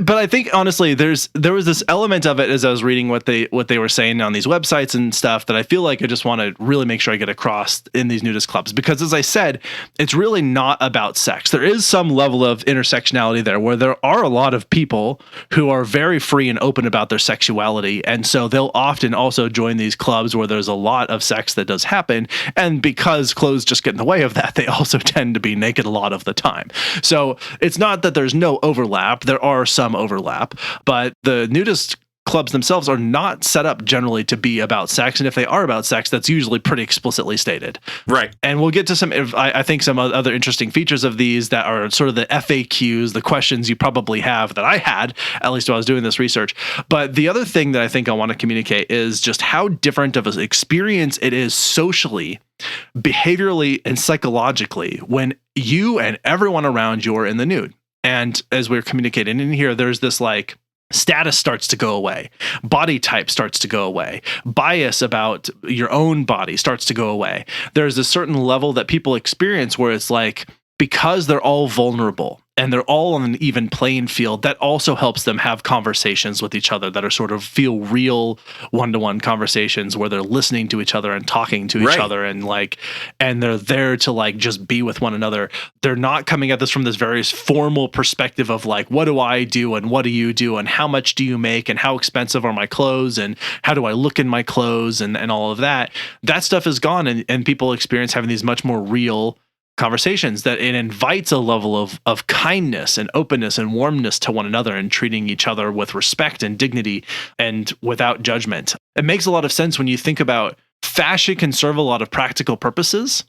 [SPEAKER 1] But I think honestly, there was this element of it as I was reading what they were saying on these websites and stuff that I feel like I just want to really make sure I get across in these nudist clubs, because as I said, it's really not about sex. There is some level of intersectionality there where there are a lot of people who are very free and open about their sexuality. And so they'll often also join these clubs where there's a lot of sex that does happen. And because clothes just get in the way of that, they also tend to be naked a lot of the time. So it's not that there's no overlap. There are some overlap, but the nudist clubs themselves are not set up generally to be about sex. And if they are about sex, that's usually pretty explicitly stated.
[SPEAKER 2] Right. And
[SPEAKER 1] we'll get to some, I think, some other interesting features of these that are sort of the FAQs, the questions you probably have that I had, at least while I was doing this research. But the other thing that I think I want to communicate is just how different of an experience it is socially, behaviorally, and psychologically when you and everyone around you are in the nude. And as we're communicating in here, there's this like status starts to go away. Body type starts to go away. Bias about your own body starts to go away. There's a certain level that people experience where it's like, because they're all vulnerable and they're all on an even playing field, that also helps them have conversations with each other that are sort of feel real one-to-one conversations where they're listening to each other and talking to each other and they're there to like just be with one another. They're not coming at this from this very formal perspective of like, what do I do and what do you do and how much do you make and how expensive are my clothes and how do I look in my clothes and all of that. That stuff is gone, and people experience having these much more real conversations that it invites a level of kindness and openness and warmness to one another and treating each other with respect and dignity and without judgment. It makes a lot of sense when you think about fashion can serve a lot of practical purposes.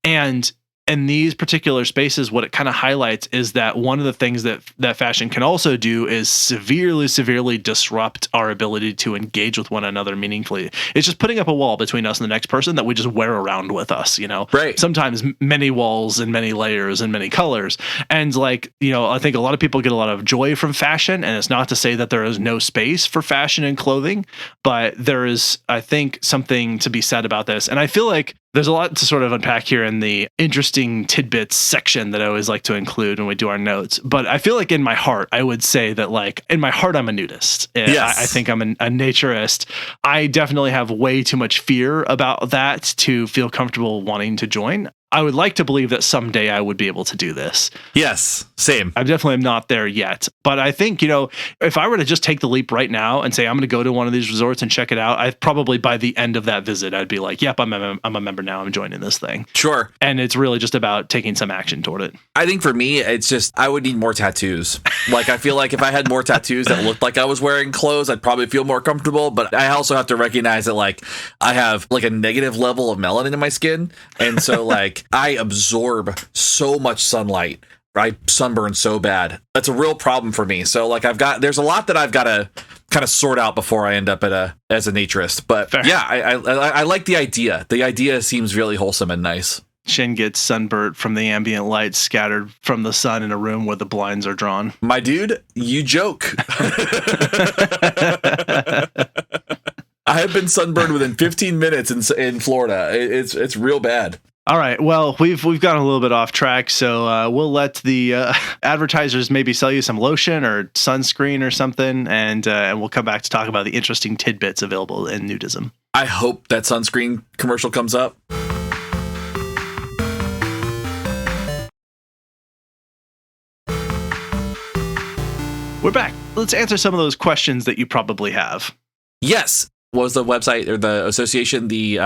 [SPEAKER 1] And in these particular spaces, what it kind of highlights is that one of the things that fashion can also do is severely disrupt our ability to engage with one another meaningfully. It's just putting up a wall between us and the next person that we just wear around with us, Right. Sometimes many walls and many layers and many colors. And like, I think a lot of people get a lot of joy from fashion, and it's not to say that there is no space for fashion and clothing, but there is, I think, something to be said about this. And I feel like There's a lot to sort of unpack here in the interesting tidbits section that I always like to include when we do our notes. But I feel like in my heart, I would say that like in my heart, I'm a nudist.
[SPEAKER 2] Yes.
[SPEAKER 1] I think I'm a naturist. I definitely have way too much fear about that to feel comfortable wanting to join. I would like to believe that someday I would be able to do this.
[SPEAKER 2] Yes, same.
[SPEAKER 1] I definitely am not there yet. But I think, if I were to just take the leap right now and say, I'm going to go to one of these resorts and check it out, I probably by the end of that visit, I'd be like, yep, I'm a member now. I'm joining this thing.
[SPEAKER 2] Sure.
[SPEAKER 1] And it's really just about taking some action toward it.
[SPEAKER 2] I think for me, it's just, I would need more tattoos. Like, I feel like if I had more tattoos that looked like I was wearing clothes, I'd probably feel more comfortable. But I also have to recognize that, like, I have like a negative level of melanin in my skin. And so like I absorb so much sunlight. I sunburn so bad. That's a real problem for me. So like there's a lot that I've got to kind of sort out before I end up as a naturist. But fair. Yeah, I like the idea. The idea seems really wholesome and nice.
[SPEAKER 1] Shin gets sunburnt from the ambient light scattered from the sun in a room where the blinds are drawn.
[SPEAKER 2] My dude, you joke. I have been sunburned within 15 minutes in Florida. It's real bad.
[SPEAKER 1] All right. Well, we've gone a little bit off track, so we'll let the advertisers maybe sell you some lotion or sunscreen or something, and we'll come back to talk about the interesting tidbits available in nudism.
[SPEAKER 2] I hope that sunscreen commercial comes up.
[SPEAKER 1] We're back. Let's answer some of those questions that you probably have.
[SPEAKER 2] Yes. What was the website or the association? The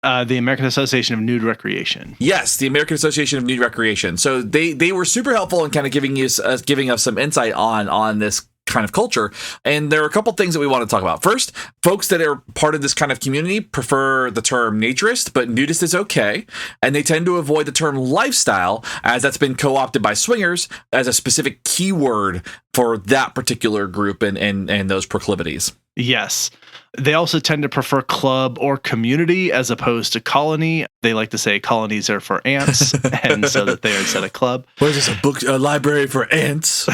[SPEAKER 1] American Association of Nude Recreation.
[SPEAKER 2] Yes, the American Association of Nude Recreation. So they were super helpful in kind of giving us some insight on this kind of culture. And there are a couple things that we want to talk about. First, folks that are part of this kind of community prefer the term naturist, but nudist is okay. And they tend to avoid the term lifestyle, as that's been co-opted by swingers as a specific keyword for that particular group and those proclivities.
[SPEAKER 1] Yes. They also tend to prefer club or community as opposed to colony. They like to say colonies are for ants, and so that they are instead of club.
[SPEAKER 2] What is this, a library for ants?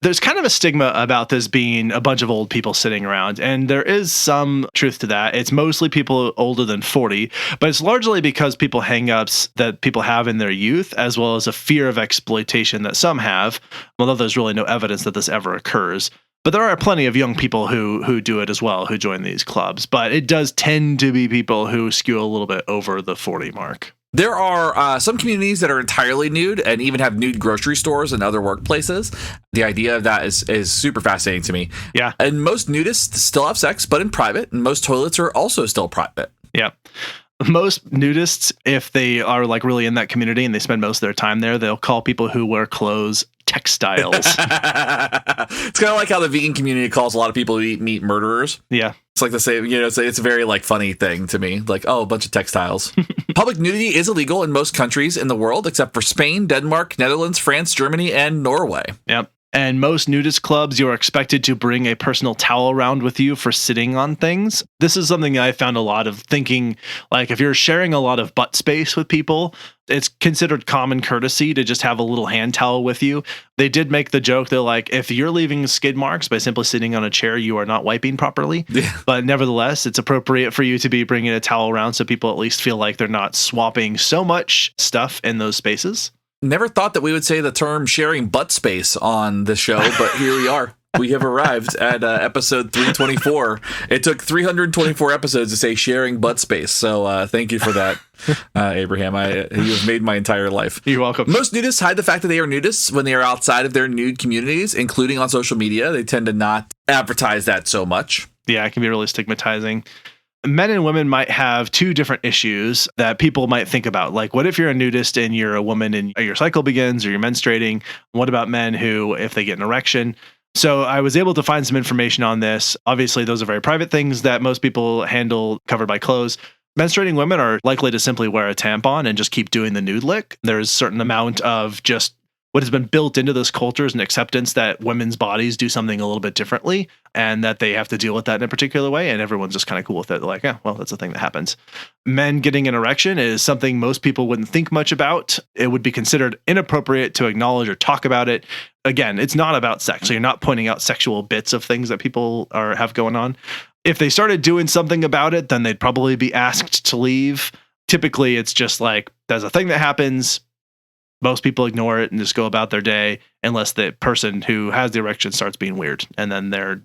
[SPEAKER 1] There's kind of a stigma about this being a bunch of old people sitting around, and there is some truth to that. It's mostly people older than 40, but it's largely because people hang-ups that people have in their youth, as well as a fear of exploitation that some have, although there's really no evidence that this ever occurs. But there are plenty of young people who do it as well, who join these clubs. But it does tend to be people who skew a little bit over the 40 mark.
[SPEAKER 2] There are some communities that are entirely nude and even have nude grocery stores and other workplaces. The idea of that is super fascinating to me.
[SPEAKER 1] Yeah.
[SPEAKER 2] And most nudists still have sex, but in private. And most toilets are also still private.
[SPEAKER 1] Yeah. Most nudists, if they are like really in that community and they spend most of their time there, they'll call people who wear clothes textiles.
[SPEAKER 2] It's kind of like how the vegan community calls a lot of people who eat meat murderers.
[SPEAKER 1] Yeah.
[SPEAKER 2] It's like the same, it's a very like funny thing to me. Like, oh, a bunch of textiles. Public nudity is illegal in most countries in the world, except for Spain, Denmark, Netherlands, France, Germany, and Norway.
[SPEAKER 1] Yep. And most nudist clubs, you're expected to bring a personal towel around with you for sitting on things. This is something I found a lot of thinking, like if you're sharing a lot of butt space with people, it's considered common courtesy to just have a little hand towel with you. They did make the joke, they're like, if you're leaving skid marks by simply sitting on a chair, you are not wiping properly. Yeah. But nevertheless, it's appropriate for you to be bringing a towel around so people at least feel like they're not swapping so much stuff in those spaces.
[SPEAKER 2] Never thought that we would say the term sharing butt space on the show, but here we are. We have arrived at episode 324. It took 324 episodes to say sharing butt space. So thank you for that, Abraham. You have made my entire life.
[SPEAKER 1] You're welcome.
[SPEAKER 2] Most nudists hide the fact that they are nudists when they are outside of their nude communities, including on social media. They tend to not advertise that so much.
[SPEAKER 1] Yeah, it can be really stigmatizing. Men and women might have two different issues that people might think about. Like, what if you're a nudist and you're a woman and your cycle begins or you're menstruating? What about men who, if they get an erection? So I was able to find some information on this. Obviously, those are very private things that most people handle covered by clothes. Menstruating women are likely to simply wear a tampon and just keep doing the nude lick. There's a certain amount of just what has been built into this culture is an acceptance that women's bodies do something a little bit differently and that they have to deal with that in a particular way. And everyone's just kind of cool with it. They're like, yeah, well, that's the thing that happens. Men getting an erection is something most people wouldn't think much about. It would be considered inappropriate to acknowledge or talk about it. Again, it's not about sex. So you're not pointing out sexual bits of things that people have going on. If they started doing something about it, then they'd probably be asked to leave. typically it's just like, there's a thing that happens. Most people ignore it and just go about their day unless the person who has the erection starts being weird, and then they're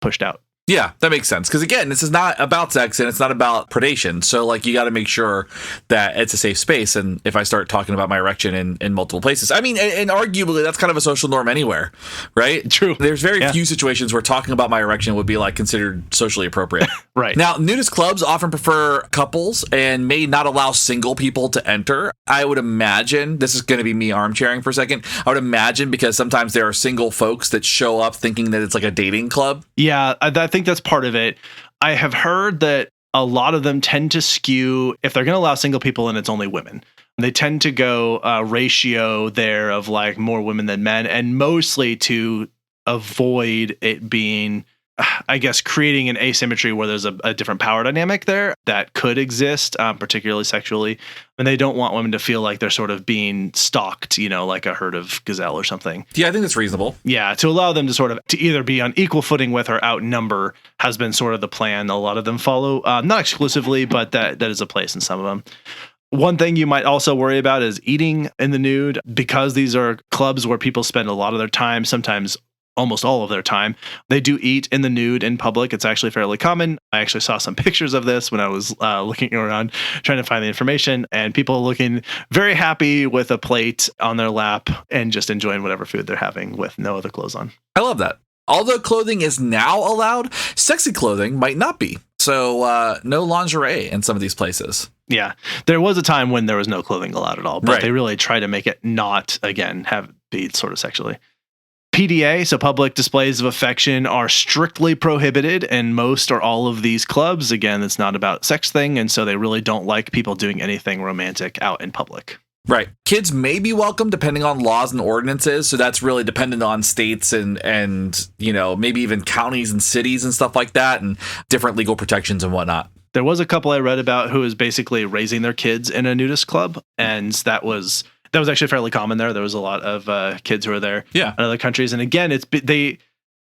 [SPEAKER 1] pushed out.
[SPEAKER 2] Yeah, that makes sense. Because again, this is not about sex and it's not about predation. So like you got to make sure that it's a safe space. And if I start talking about my erection in multiple places, I mean, and arguably that's kind of a social norm anywhere, right?
[SPEAKER 1] True.
[SPEAKER 2] There's very few situations where talking about my erection would be like considered socially appropriate.
[SPEAKER 1] Right.
[SPEAKER 2] Now, nudist clubs often prefer couples and may not allow single people to enter. I would imagine, this is going to be me armchairing for a second, I would imagine because sometimes there are single folks that show up thinking that it's like a dating club.
[SPEAKER 1] Yeah, I think that's part of it. I have heard that a lot of them tend to skew, if they're going to allow single people in, it's only women. They tend to go ratio there of like more women than men, and mostly to avoid it being, I guess, creating an asymmetry where there's a different power dynamic there that could exist, particularly sexually. And they don't want women to feel like they're sort of being stalked, like a herd of gazelle or something.
[SPEAKER 2] Yeah, I think that's reasonable.
[SPEAKER 1] Yeah, to allow them to sort of to either be on equal footing with or outnumber has been sort of the plan. A lot of them follow, not exclusively, but that is a place in some of them. One thing you might also worry about is eating in the nude, because these are clubs where people spend a lot of their time, sometimes almost all of their time. They do eat in the nude in public. It's actually fairly common. I actually saw some pictures of this when I was looking around trying to find the information, and people looking very happy with a plate on their lap and just enjoying whatever food they're having with no other clothes on.
[SPEAKER 2] I love that. Although clothing is now allowed, sexy clothing might not be. So no lingerie in some of these places.
[SPEAKER 1] Yeah. There was a time when there was no clothing allowed at all, but they really try to make it not, again, be sort of sexually. PDA, so public displays of affection, are strictly prohibited in most or all of these clubs. Again, it's not about sex thing, and so they really don't like people doing anything romantic out in public.
[SPEAKER 2] Right. Kids may be welcome depending on laws and ordinances, so that's really dependent on states and maybe even counties and cities and stuff like that, and different legal protections and whatnot.
[SPEAKER 1] There was a couple I read about who was basically raising their kids in a nudist club, and that was actually fairly common there. There was a lot of kids who were there in other countries. And again,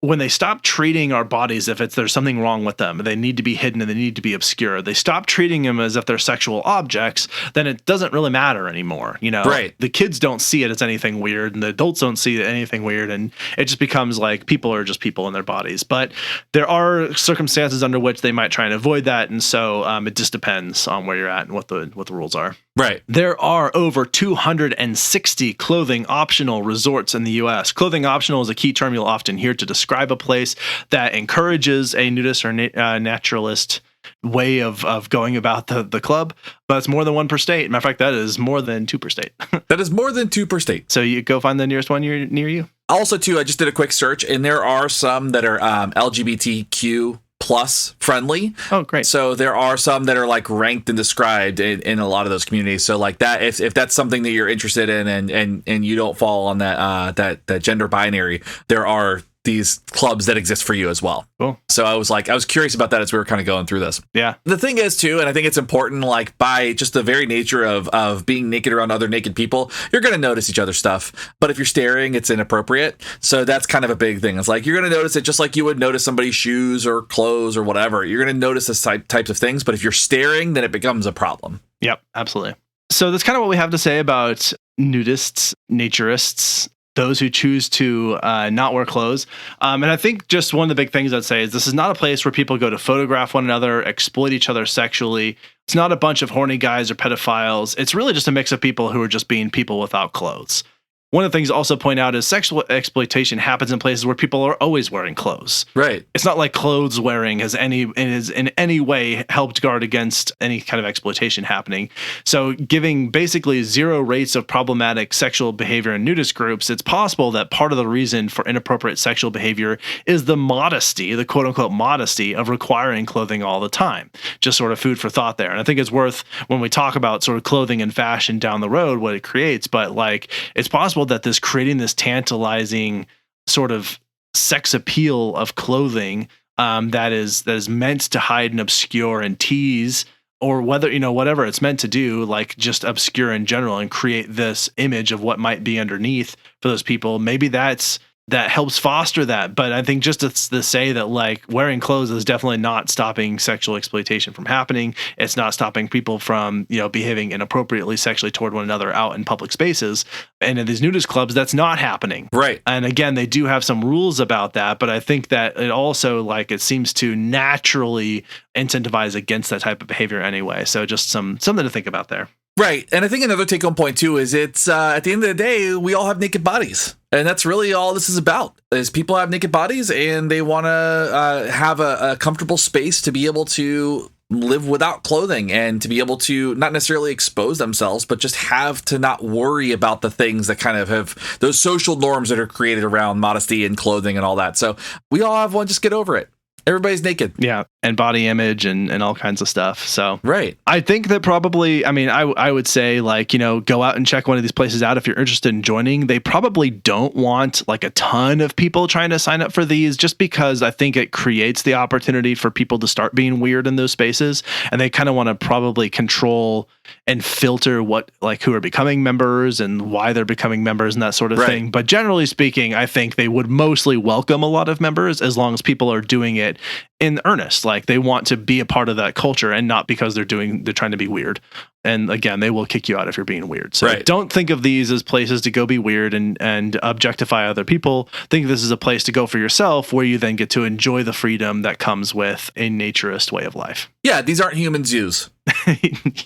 [SPEAKER 1] when they stop treating our bodies if there's something wrong with them, they need to be hidden and they need to be obscure. They stop treating them as if they're sexual objects, then it doesn't really matter anymore.
[SPEAKER 2] Right.
[SPEAKER 1] The kids don't see it as anything weird, and the adults don't see it anything weird, and it just becomes like people are just people in their bodies. But there are circumstances under which they might try and avoid that, and so it just depends on where you're at and what the rules are.
[SPEAKER 2] Right.
[SPEAKER 1] There are over 260 clothing optional resorts in the U.S. Clothing optional is a key term you'll often hear to describe a place that encourages a nudist or naturalist way of going about the club, but it's more than one per state. Matter of fact, that is more than two per state.
[SPEAKER 2] That is more than two per state.
[SPEAKER 1] So you go find the nearest one near you.
[SPEAKER 2] Also, too, I just did a quick search, and there are some that are LGBTQ plus friendly.
[SPEAKER 1] Oh, great.
[SPEAKER 2] So there are some that are like ranked and described in a lot of those communities. So like that, if that's something that you're interested in and you don't fall on that gender binary, there are these clubs that exist for you as well.
[SPEAKER 1] Cool.
[SPEAKER 2] So I was curious about that as we were kind of going through this.
[SPEAKER 1] Yeah.
[SPEAKER 2] The thing is too, and I think it's important, like by just the very nature of being naked around other naked people, you're going to notice each other's stuff. But if you're staring, it's inappropriate. So that's kind of a big thing. It's like, you're going to notice it just like you would notice somebody's shoes or clothes or whatever. You're going to notice this types of things. But if you're staring, then it becomes a problem.
[SPEAKER 1] Yep, absolutely. So that's kind of what we have to say about nudists, naturists, those who choose to not wear clothes. And I think just one of the big things I'd say is this is not a place where people go to photograph one another, exploit each other sexually. It's not a bunch of horny guys or pedophiles. It's really just a mix of people who are just being people without clothes. One of the things to also point out is sexual exploitation happens in places where people are always wearing clothes.
[SPEAKER 2] Right.
[SPEAKER 1] It's not like clothes wearing has in any way helped guard against any kind of exploitation happening. So giving basically zero rates of problematic sexual behavior in nudist groups, it's possible that part of the reason for inappropriate sexual behavior is the modesty, the quote unquote modesty of requiring clothing all the time. Just sort of food for thought there. And I think it's worth, when we talk about sort of clothing and fashion down the road, what it creates, but like it's possible that creating this tantalizing sort of sex appeal of clothing that is meant to hide and obscure and tease, or whatever it's meant to do, like just obscure in general and create this image of what might be underneath for those people. Maybe that's that helps foster that. But I think just to say that like wearing clothes is definitely not stopping sexual exploitation from happening. It's not stopping people from, behaving inappropriately sexually toward one another out in public spaces. And in these nudist clubs, that's not happening.
[SPEAKER 2] Right.
[SPEAKER 1] And again, they do have some rules about that, but I think that it also it seems to naturally incentivize against that type of behavior anyway. So just something to think about there.
[SPEAKER 2] Right. And I think another take-home point, too, is it's at the end of the day, we all have naked bodies. And that's really all this is about, is people have naked bodies and they want to have a comfortable space to be able to live without clothing and to be able to not necessarily expose themselves, but just have to not worry about the things that kind of have those social norms that are created around modesty and clothing and all that. So we all have one. Just get over it. Everybody's naked.
[SPEAKER 1] Yeah. And body image and all kinds of stuff. So,
[SPEAKER 2] right.
[SPEAKER 1] I think that probably, I would say go out and check one of these places out if you're interested in joining. They probably don't want a ton of people trying to sign up for these, just because I think it creates the opportunity for people to start being weird in those spaces. And they kind of want to probably control and filter who are becoming members and why they're becoming members and that sort of thing. But generally speaking, I think they would mostly welcome a lot of members as long as people are doing it in earnest. They want to be a part of that culture and not because they're trying to be weird. And again, they will kick you out if you're being weird. So don't think of these as places to go be weird and objectify other people. Think this is a place to go for yourself, where you then get to enjoy the freedom that comes with a naturist way of life.
[SPEAKER 2] Yeah, these aren't human zoos.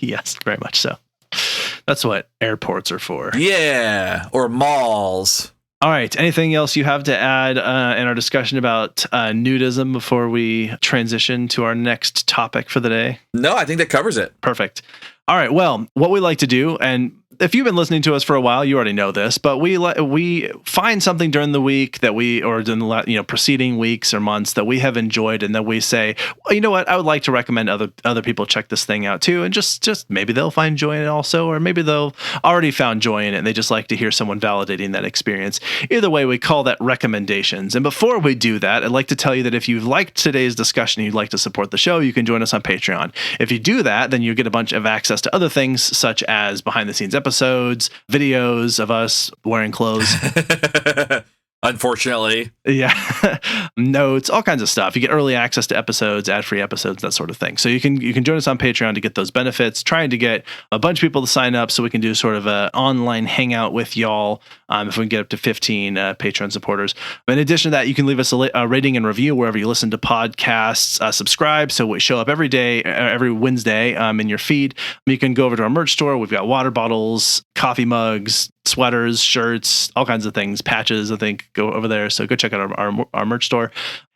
[SPEAKER 1] Yes, very much so. That's what airports are for.
[SPEAKER 2] Yeah, or malls.
[SPEAKER 1] All right. Anything else you have to add in our discussion about nudism before we transition to our next topic for the day?
[SPEAKER 2] No, I think that covers it.
[SPEAKER 1] Perfect. All right. Well, what we like to do, and if you've been listening to us for a while, you already know this, but we find something during the week that or during the preceding weeks or months that we have enjoyed, and then we say, well, you know what, I would like to recommend other people check this thing out too, and just maybe they'll find joy in it also, or maybe they'll already found joy in it and they just like to hear someone validating that experience. Either way, we call that recommendations. And before we do that, I'd like to tell you that if you've liked today's discussion and you'd like to support the show, you can join us on Patreon. If you do that, then you get a bunch of access to other things, such as behind the scenes episodes, videos of us wearing clothes.
[SPEAKER 2] Unfortunately.
[SPEAKER 1] Yeah. Notes, all kinds of stuff. You get early access to episodes, ad-free episodes, that sort of thing. So you can join us on Patreon to get those benefits, trying to get a bunch of people to sign up so we can do sort of an online hangout with y'all if we can get up to 15 Patreon supporters. In addition to that, you can leave us a rating and review wherever you listen to podcasts. Subscribe so we show up every day, every Wednesday in your feed. You can go over to our merch store. We've got water bottles, coffee mugs, sweaters, shirts, all kinds of things, patches, I think, go over there. So go check out our merch store.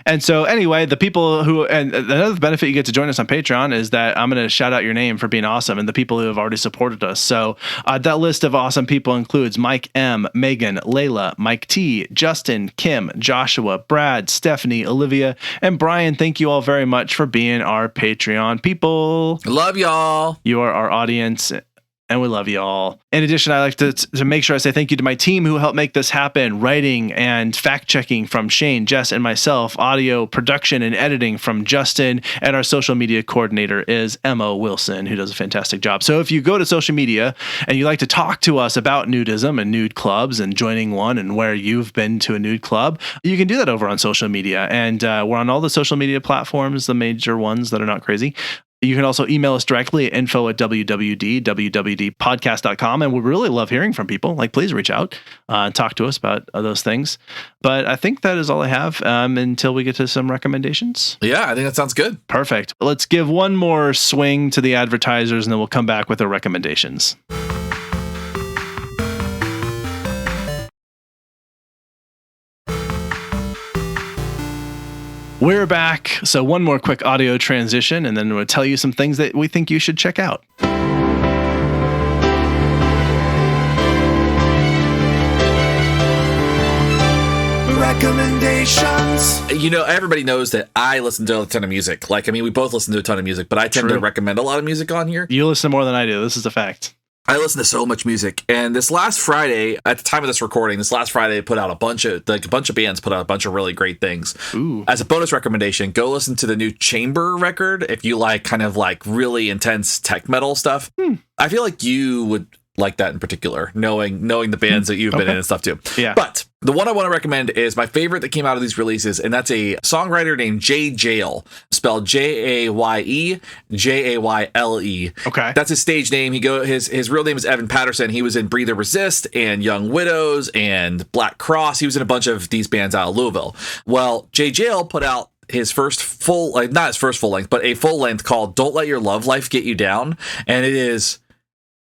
[SPEAKER 1] And so anyway, the people and another benefit you get to join us on Patreon is that I'm going to shout out your name for being awesome and the people who have already supported us. So that list of awesome people includes Mike M, Megan, Layla, Mike T, Justin, Kim, Joshua, Brad, Stephanie, Olivia, and Brian. Thank you all very much for being our Patreon people.
[SPEAKER 2] Love y'all.
[SPEAKER 1] You are our audience. And we love you all. In addition, I like to make sure I say thank you to my team who helped make this happen. Writing and fact-checking from Shane, Jess, and myself. Audio production and editing from Justin. And our social media coordinator is Emma Wilson, who does a fantastic job. So if you go to social media and you like to talk to us about nudism and nude clubs and joining one and where you've been to a nude club, you can do that over on social media. And we're on all the social media platforms, the major ones that are not crazy. You can also email us directly at info@wwd.podcast.com. And we really love hearing from people. Please reach out and talk to us about those things. But I think that is all I have until we get to some recommendations.
[SPEAKER 2] Yeah, I think that sounds good.
[SPEAKER 1] Perfect. Let's give one more swing to the advertisers and then we'll come back with our recommendations. We're back. So one more quick audio transition, and then we'll tell you some things that we think you should check out.
[SPEAKER 3] Recommendations.
[SPEAKER 2] Everybody knows that I listen to a ton of music. We both listen to a ton of music, but I tend to recommend a lot of music on here.
[SPEAKER 1] You listen more than I do. This is a fact.
[SPEAKER 2] I listen to so much music, and this last Friday, at the time of this recording, they put out a bunch of bands put out a bunch of really great things.
[SPEAKER 1] Ooh.
[SPEAKER 2] As a bonus recommendation, go listen to the new Chamber record if you like kind of really intense tech metal stuff. I feel like you would like that in particular, knowing the bands that you've been in and stuff too.
[SPEAKER 1] Yeah.
[SPEAKER 2] But the one I want to recommend is my favorite that came out of these releases, and that's a songwriter named Jay Jayle, spelled Jayejayle.
[SPEAKER 1] Okay.
[SPEAKER 2] That's his stage name. His real name is Evan Patterson. He was in Breathe or Resist and Young Widows and Black Cross. He was in a bunch of these bands out of Louisville. Well, Jay Jayle put out his first full, not his first full length, but a full length called Don't Let Your Love Life Get You Down. And it is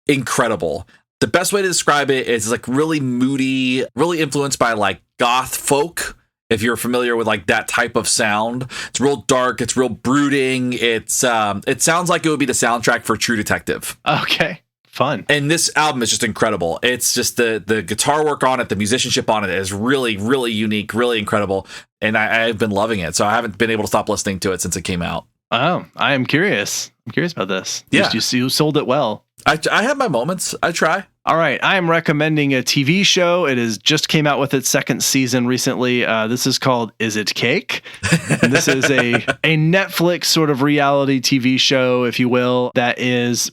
[SPEAKER 2] incredible. The best way to describe it is like really moody, really influenced by like goth folk. If you're familiar with like that type of sound, it's real dark. It's real brooding. It sounds like it would be the soundtrack for True Detective.
[SPEAKER 1] Okay. Fun.
[SPEAKER 2] And this album is just incredible. It's just the guitar work on it, the musicianship on it is really, really unique, really incredible. And I've been loving it. So I haven't been able to stop listening to it since it came out.
[SPEAKER 1] Oh, I am curious. I'm curious about this.
[SPEAKER 2] Yeah.
[SPEAKER 1] You sold it well.
[SPEAKER 2] I have my moments. I try.
[SPEAKER 1] All right. I am recommending a TV show. It has just came out with its second season recently. This is called Is It Cake? And this is a Netflix sort of reality TV show, if you will, that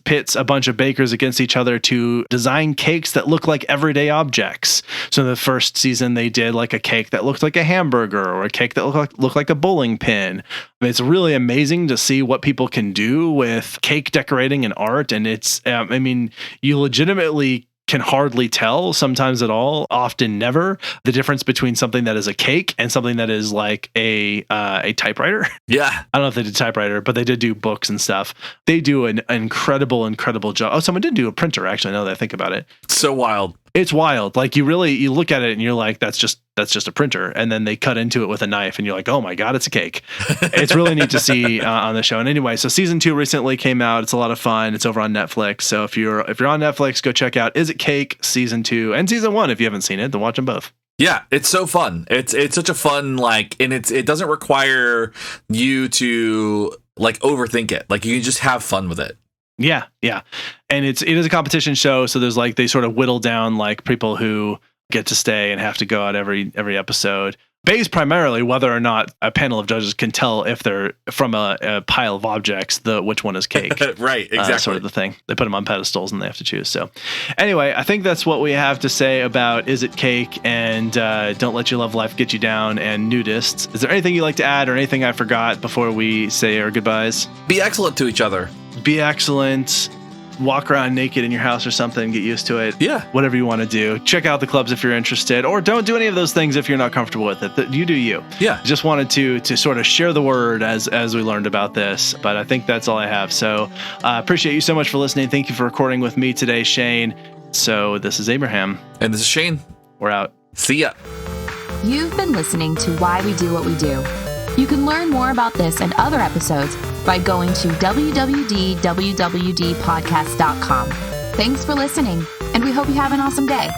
[SPEAKER 1] pits a bunch of bakers against each other to design cakes that look like everyday objects. So in the first season, they did like a cake that looked like a hamburger or a cake that looked like a bowling pin. I mean, it's really amazing to see what people can do with cake decorating and art. And it's, you legitimately can hardly tell, sometimes at all, often never, the difference between something that is a cake and something that is like a typewriter.
[SPEAKER 2] Yeah.
[SPEAKER 1] I don't know if they did typewriter, but they did do books and stuff. They do an incredible job. Oh, someone did do a printer, actually, now that I think about it.
[SPEAKER 2] So wild.
[SPEAKER 1] It's wild. Like you look at it and you're like, that's just a printer. And then they cut into it with a knife and you're like, oh my God, it's a cake. It's really neat to see on the show. And anyway, so season 2 recently came out. It's a lot of fun. It's over on Netflix. So if you're on Netflix, go check out Is It Cake season 2 and season 1. If you haven't seen it, then watch them both.
[SPEAKER 2] Yeah, it's so fun. It's such a fun, and it doesn't require you to like overthink it. Like you can just have fun with it.
[SPEAKER 1] Yeah. And it is a competition show, so there's like they sort of whittle down like people who get to stay and have to go out every episode, based primarily whether or not a panel of judges can tell if they're from a pile of objects, which one is cake.
[SPEAKER 2] Right, exactly.
[SPEAKER 1] Sort of the thing. They put them on pedestals and they have to choose. So anyway, I think that's what we have to say about Is It Cake and Don't Let Your Love Life Get You Down and Nudists. Is there anything you'd like to add or anything I forgot before we say our goodbyes?
[SPEAKER 2] Be excellent to each other.
[SPEAKER 1] Be excellent. Walk around naked in your house or something. Get used to it.
[SPEAKER 2] Yeah.
[SPEAKER 1] Whatever you want to do. Check out the clubs if you're interested, or don't do any of those things if you're not comfortable with it. You do you.
[SPEAKER 2] Yeah.
[SPEAKER 1] Just wanted to sort of share the word as we learned about this. But I think that's all I have. So appreciate you so much for listening. Thank you for recording with me today, Shane. So this is Abraham.
[SPEAKER 2] And this is Shane.
[SPEAKER 1] We're out.
[SPEAKER 2] See ya.
[SPEAKER 3] You've been listening to Why We Do What We Do. You can learn more about this and other episodes by going to www.wwdpodcast.com. Thanks for listening, and we hope you have an awesome day.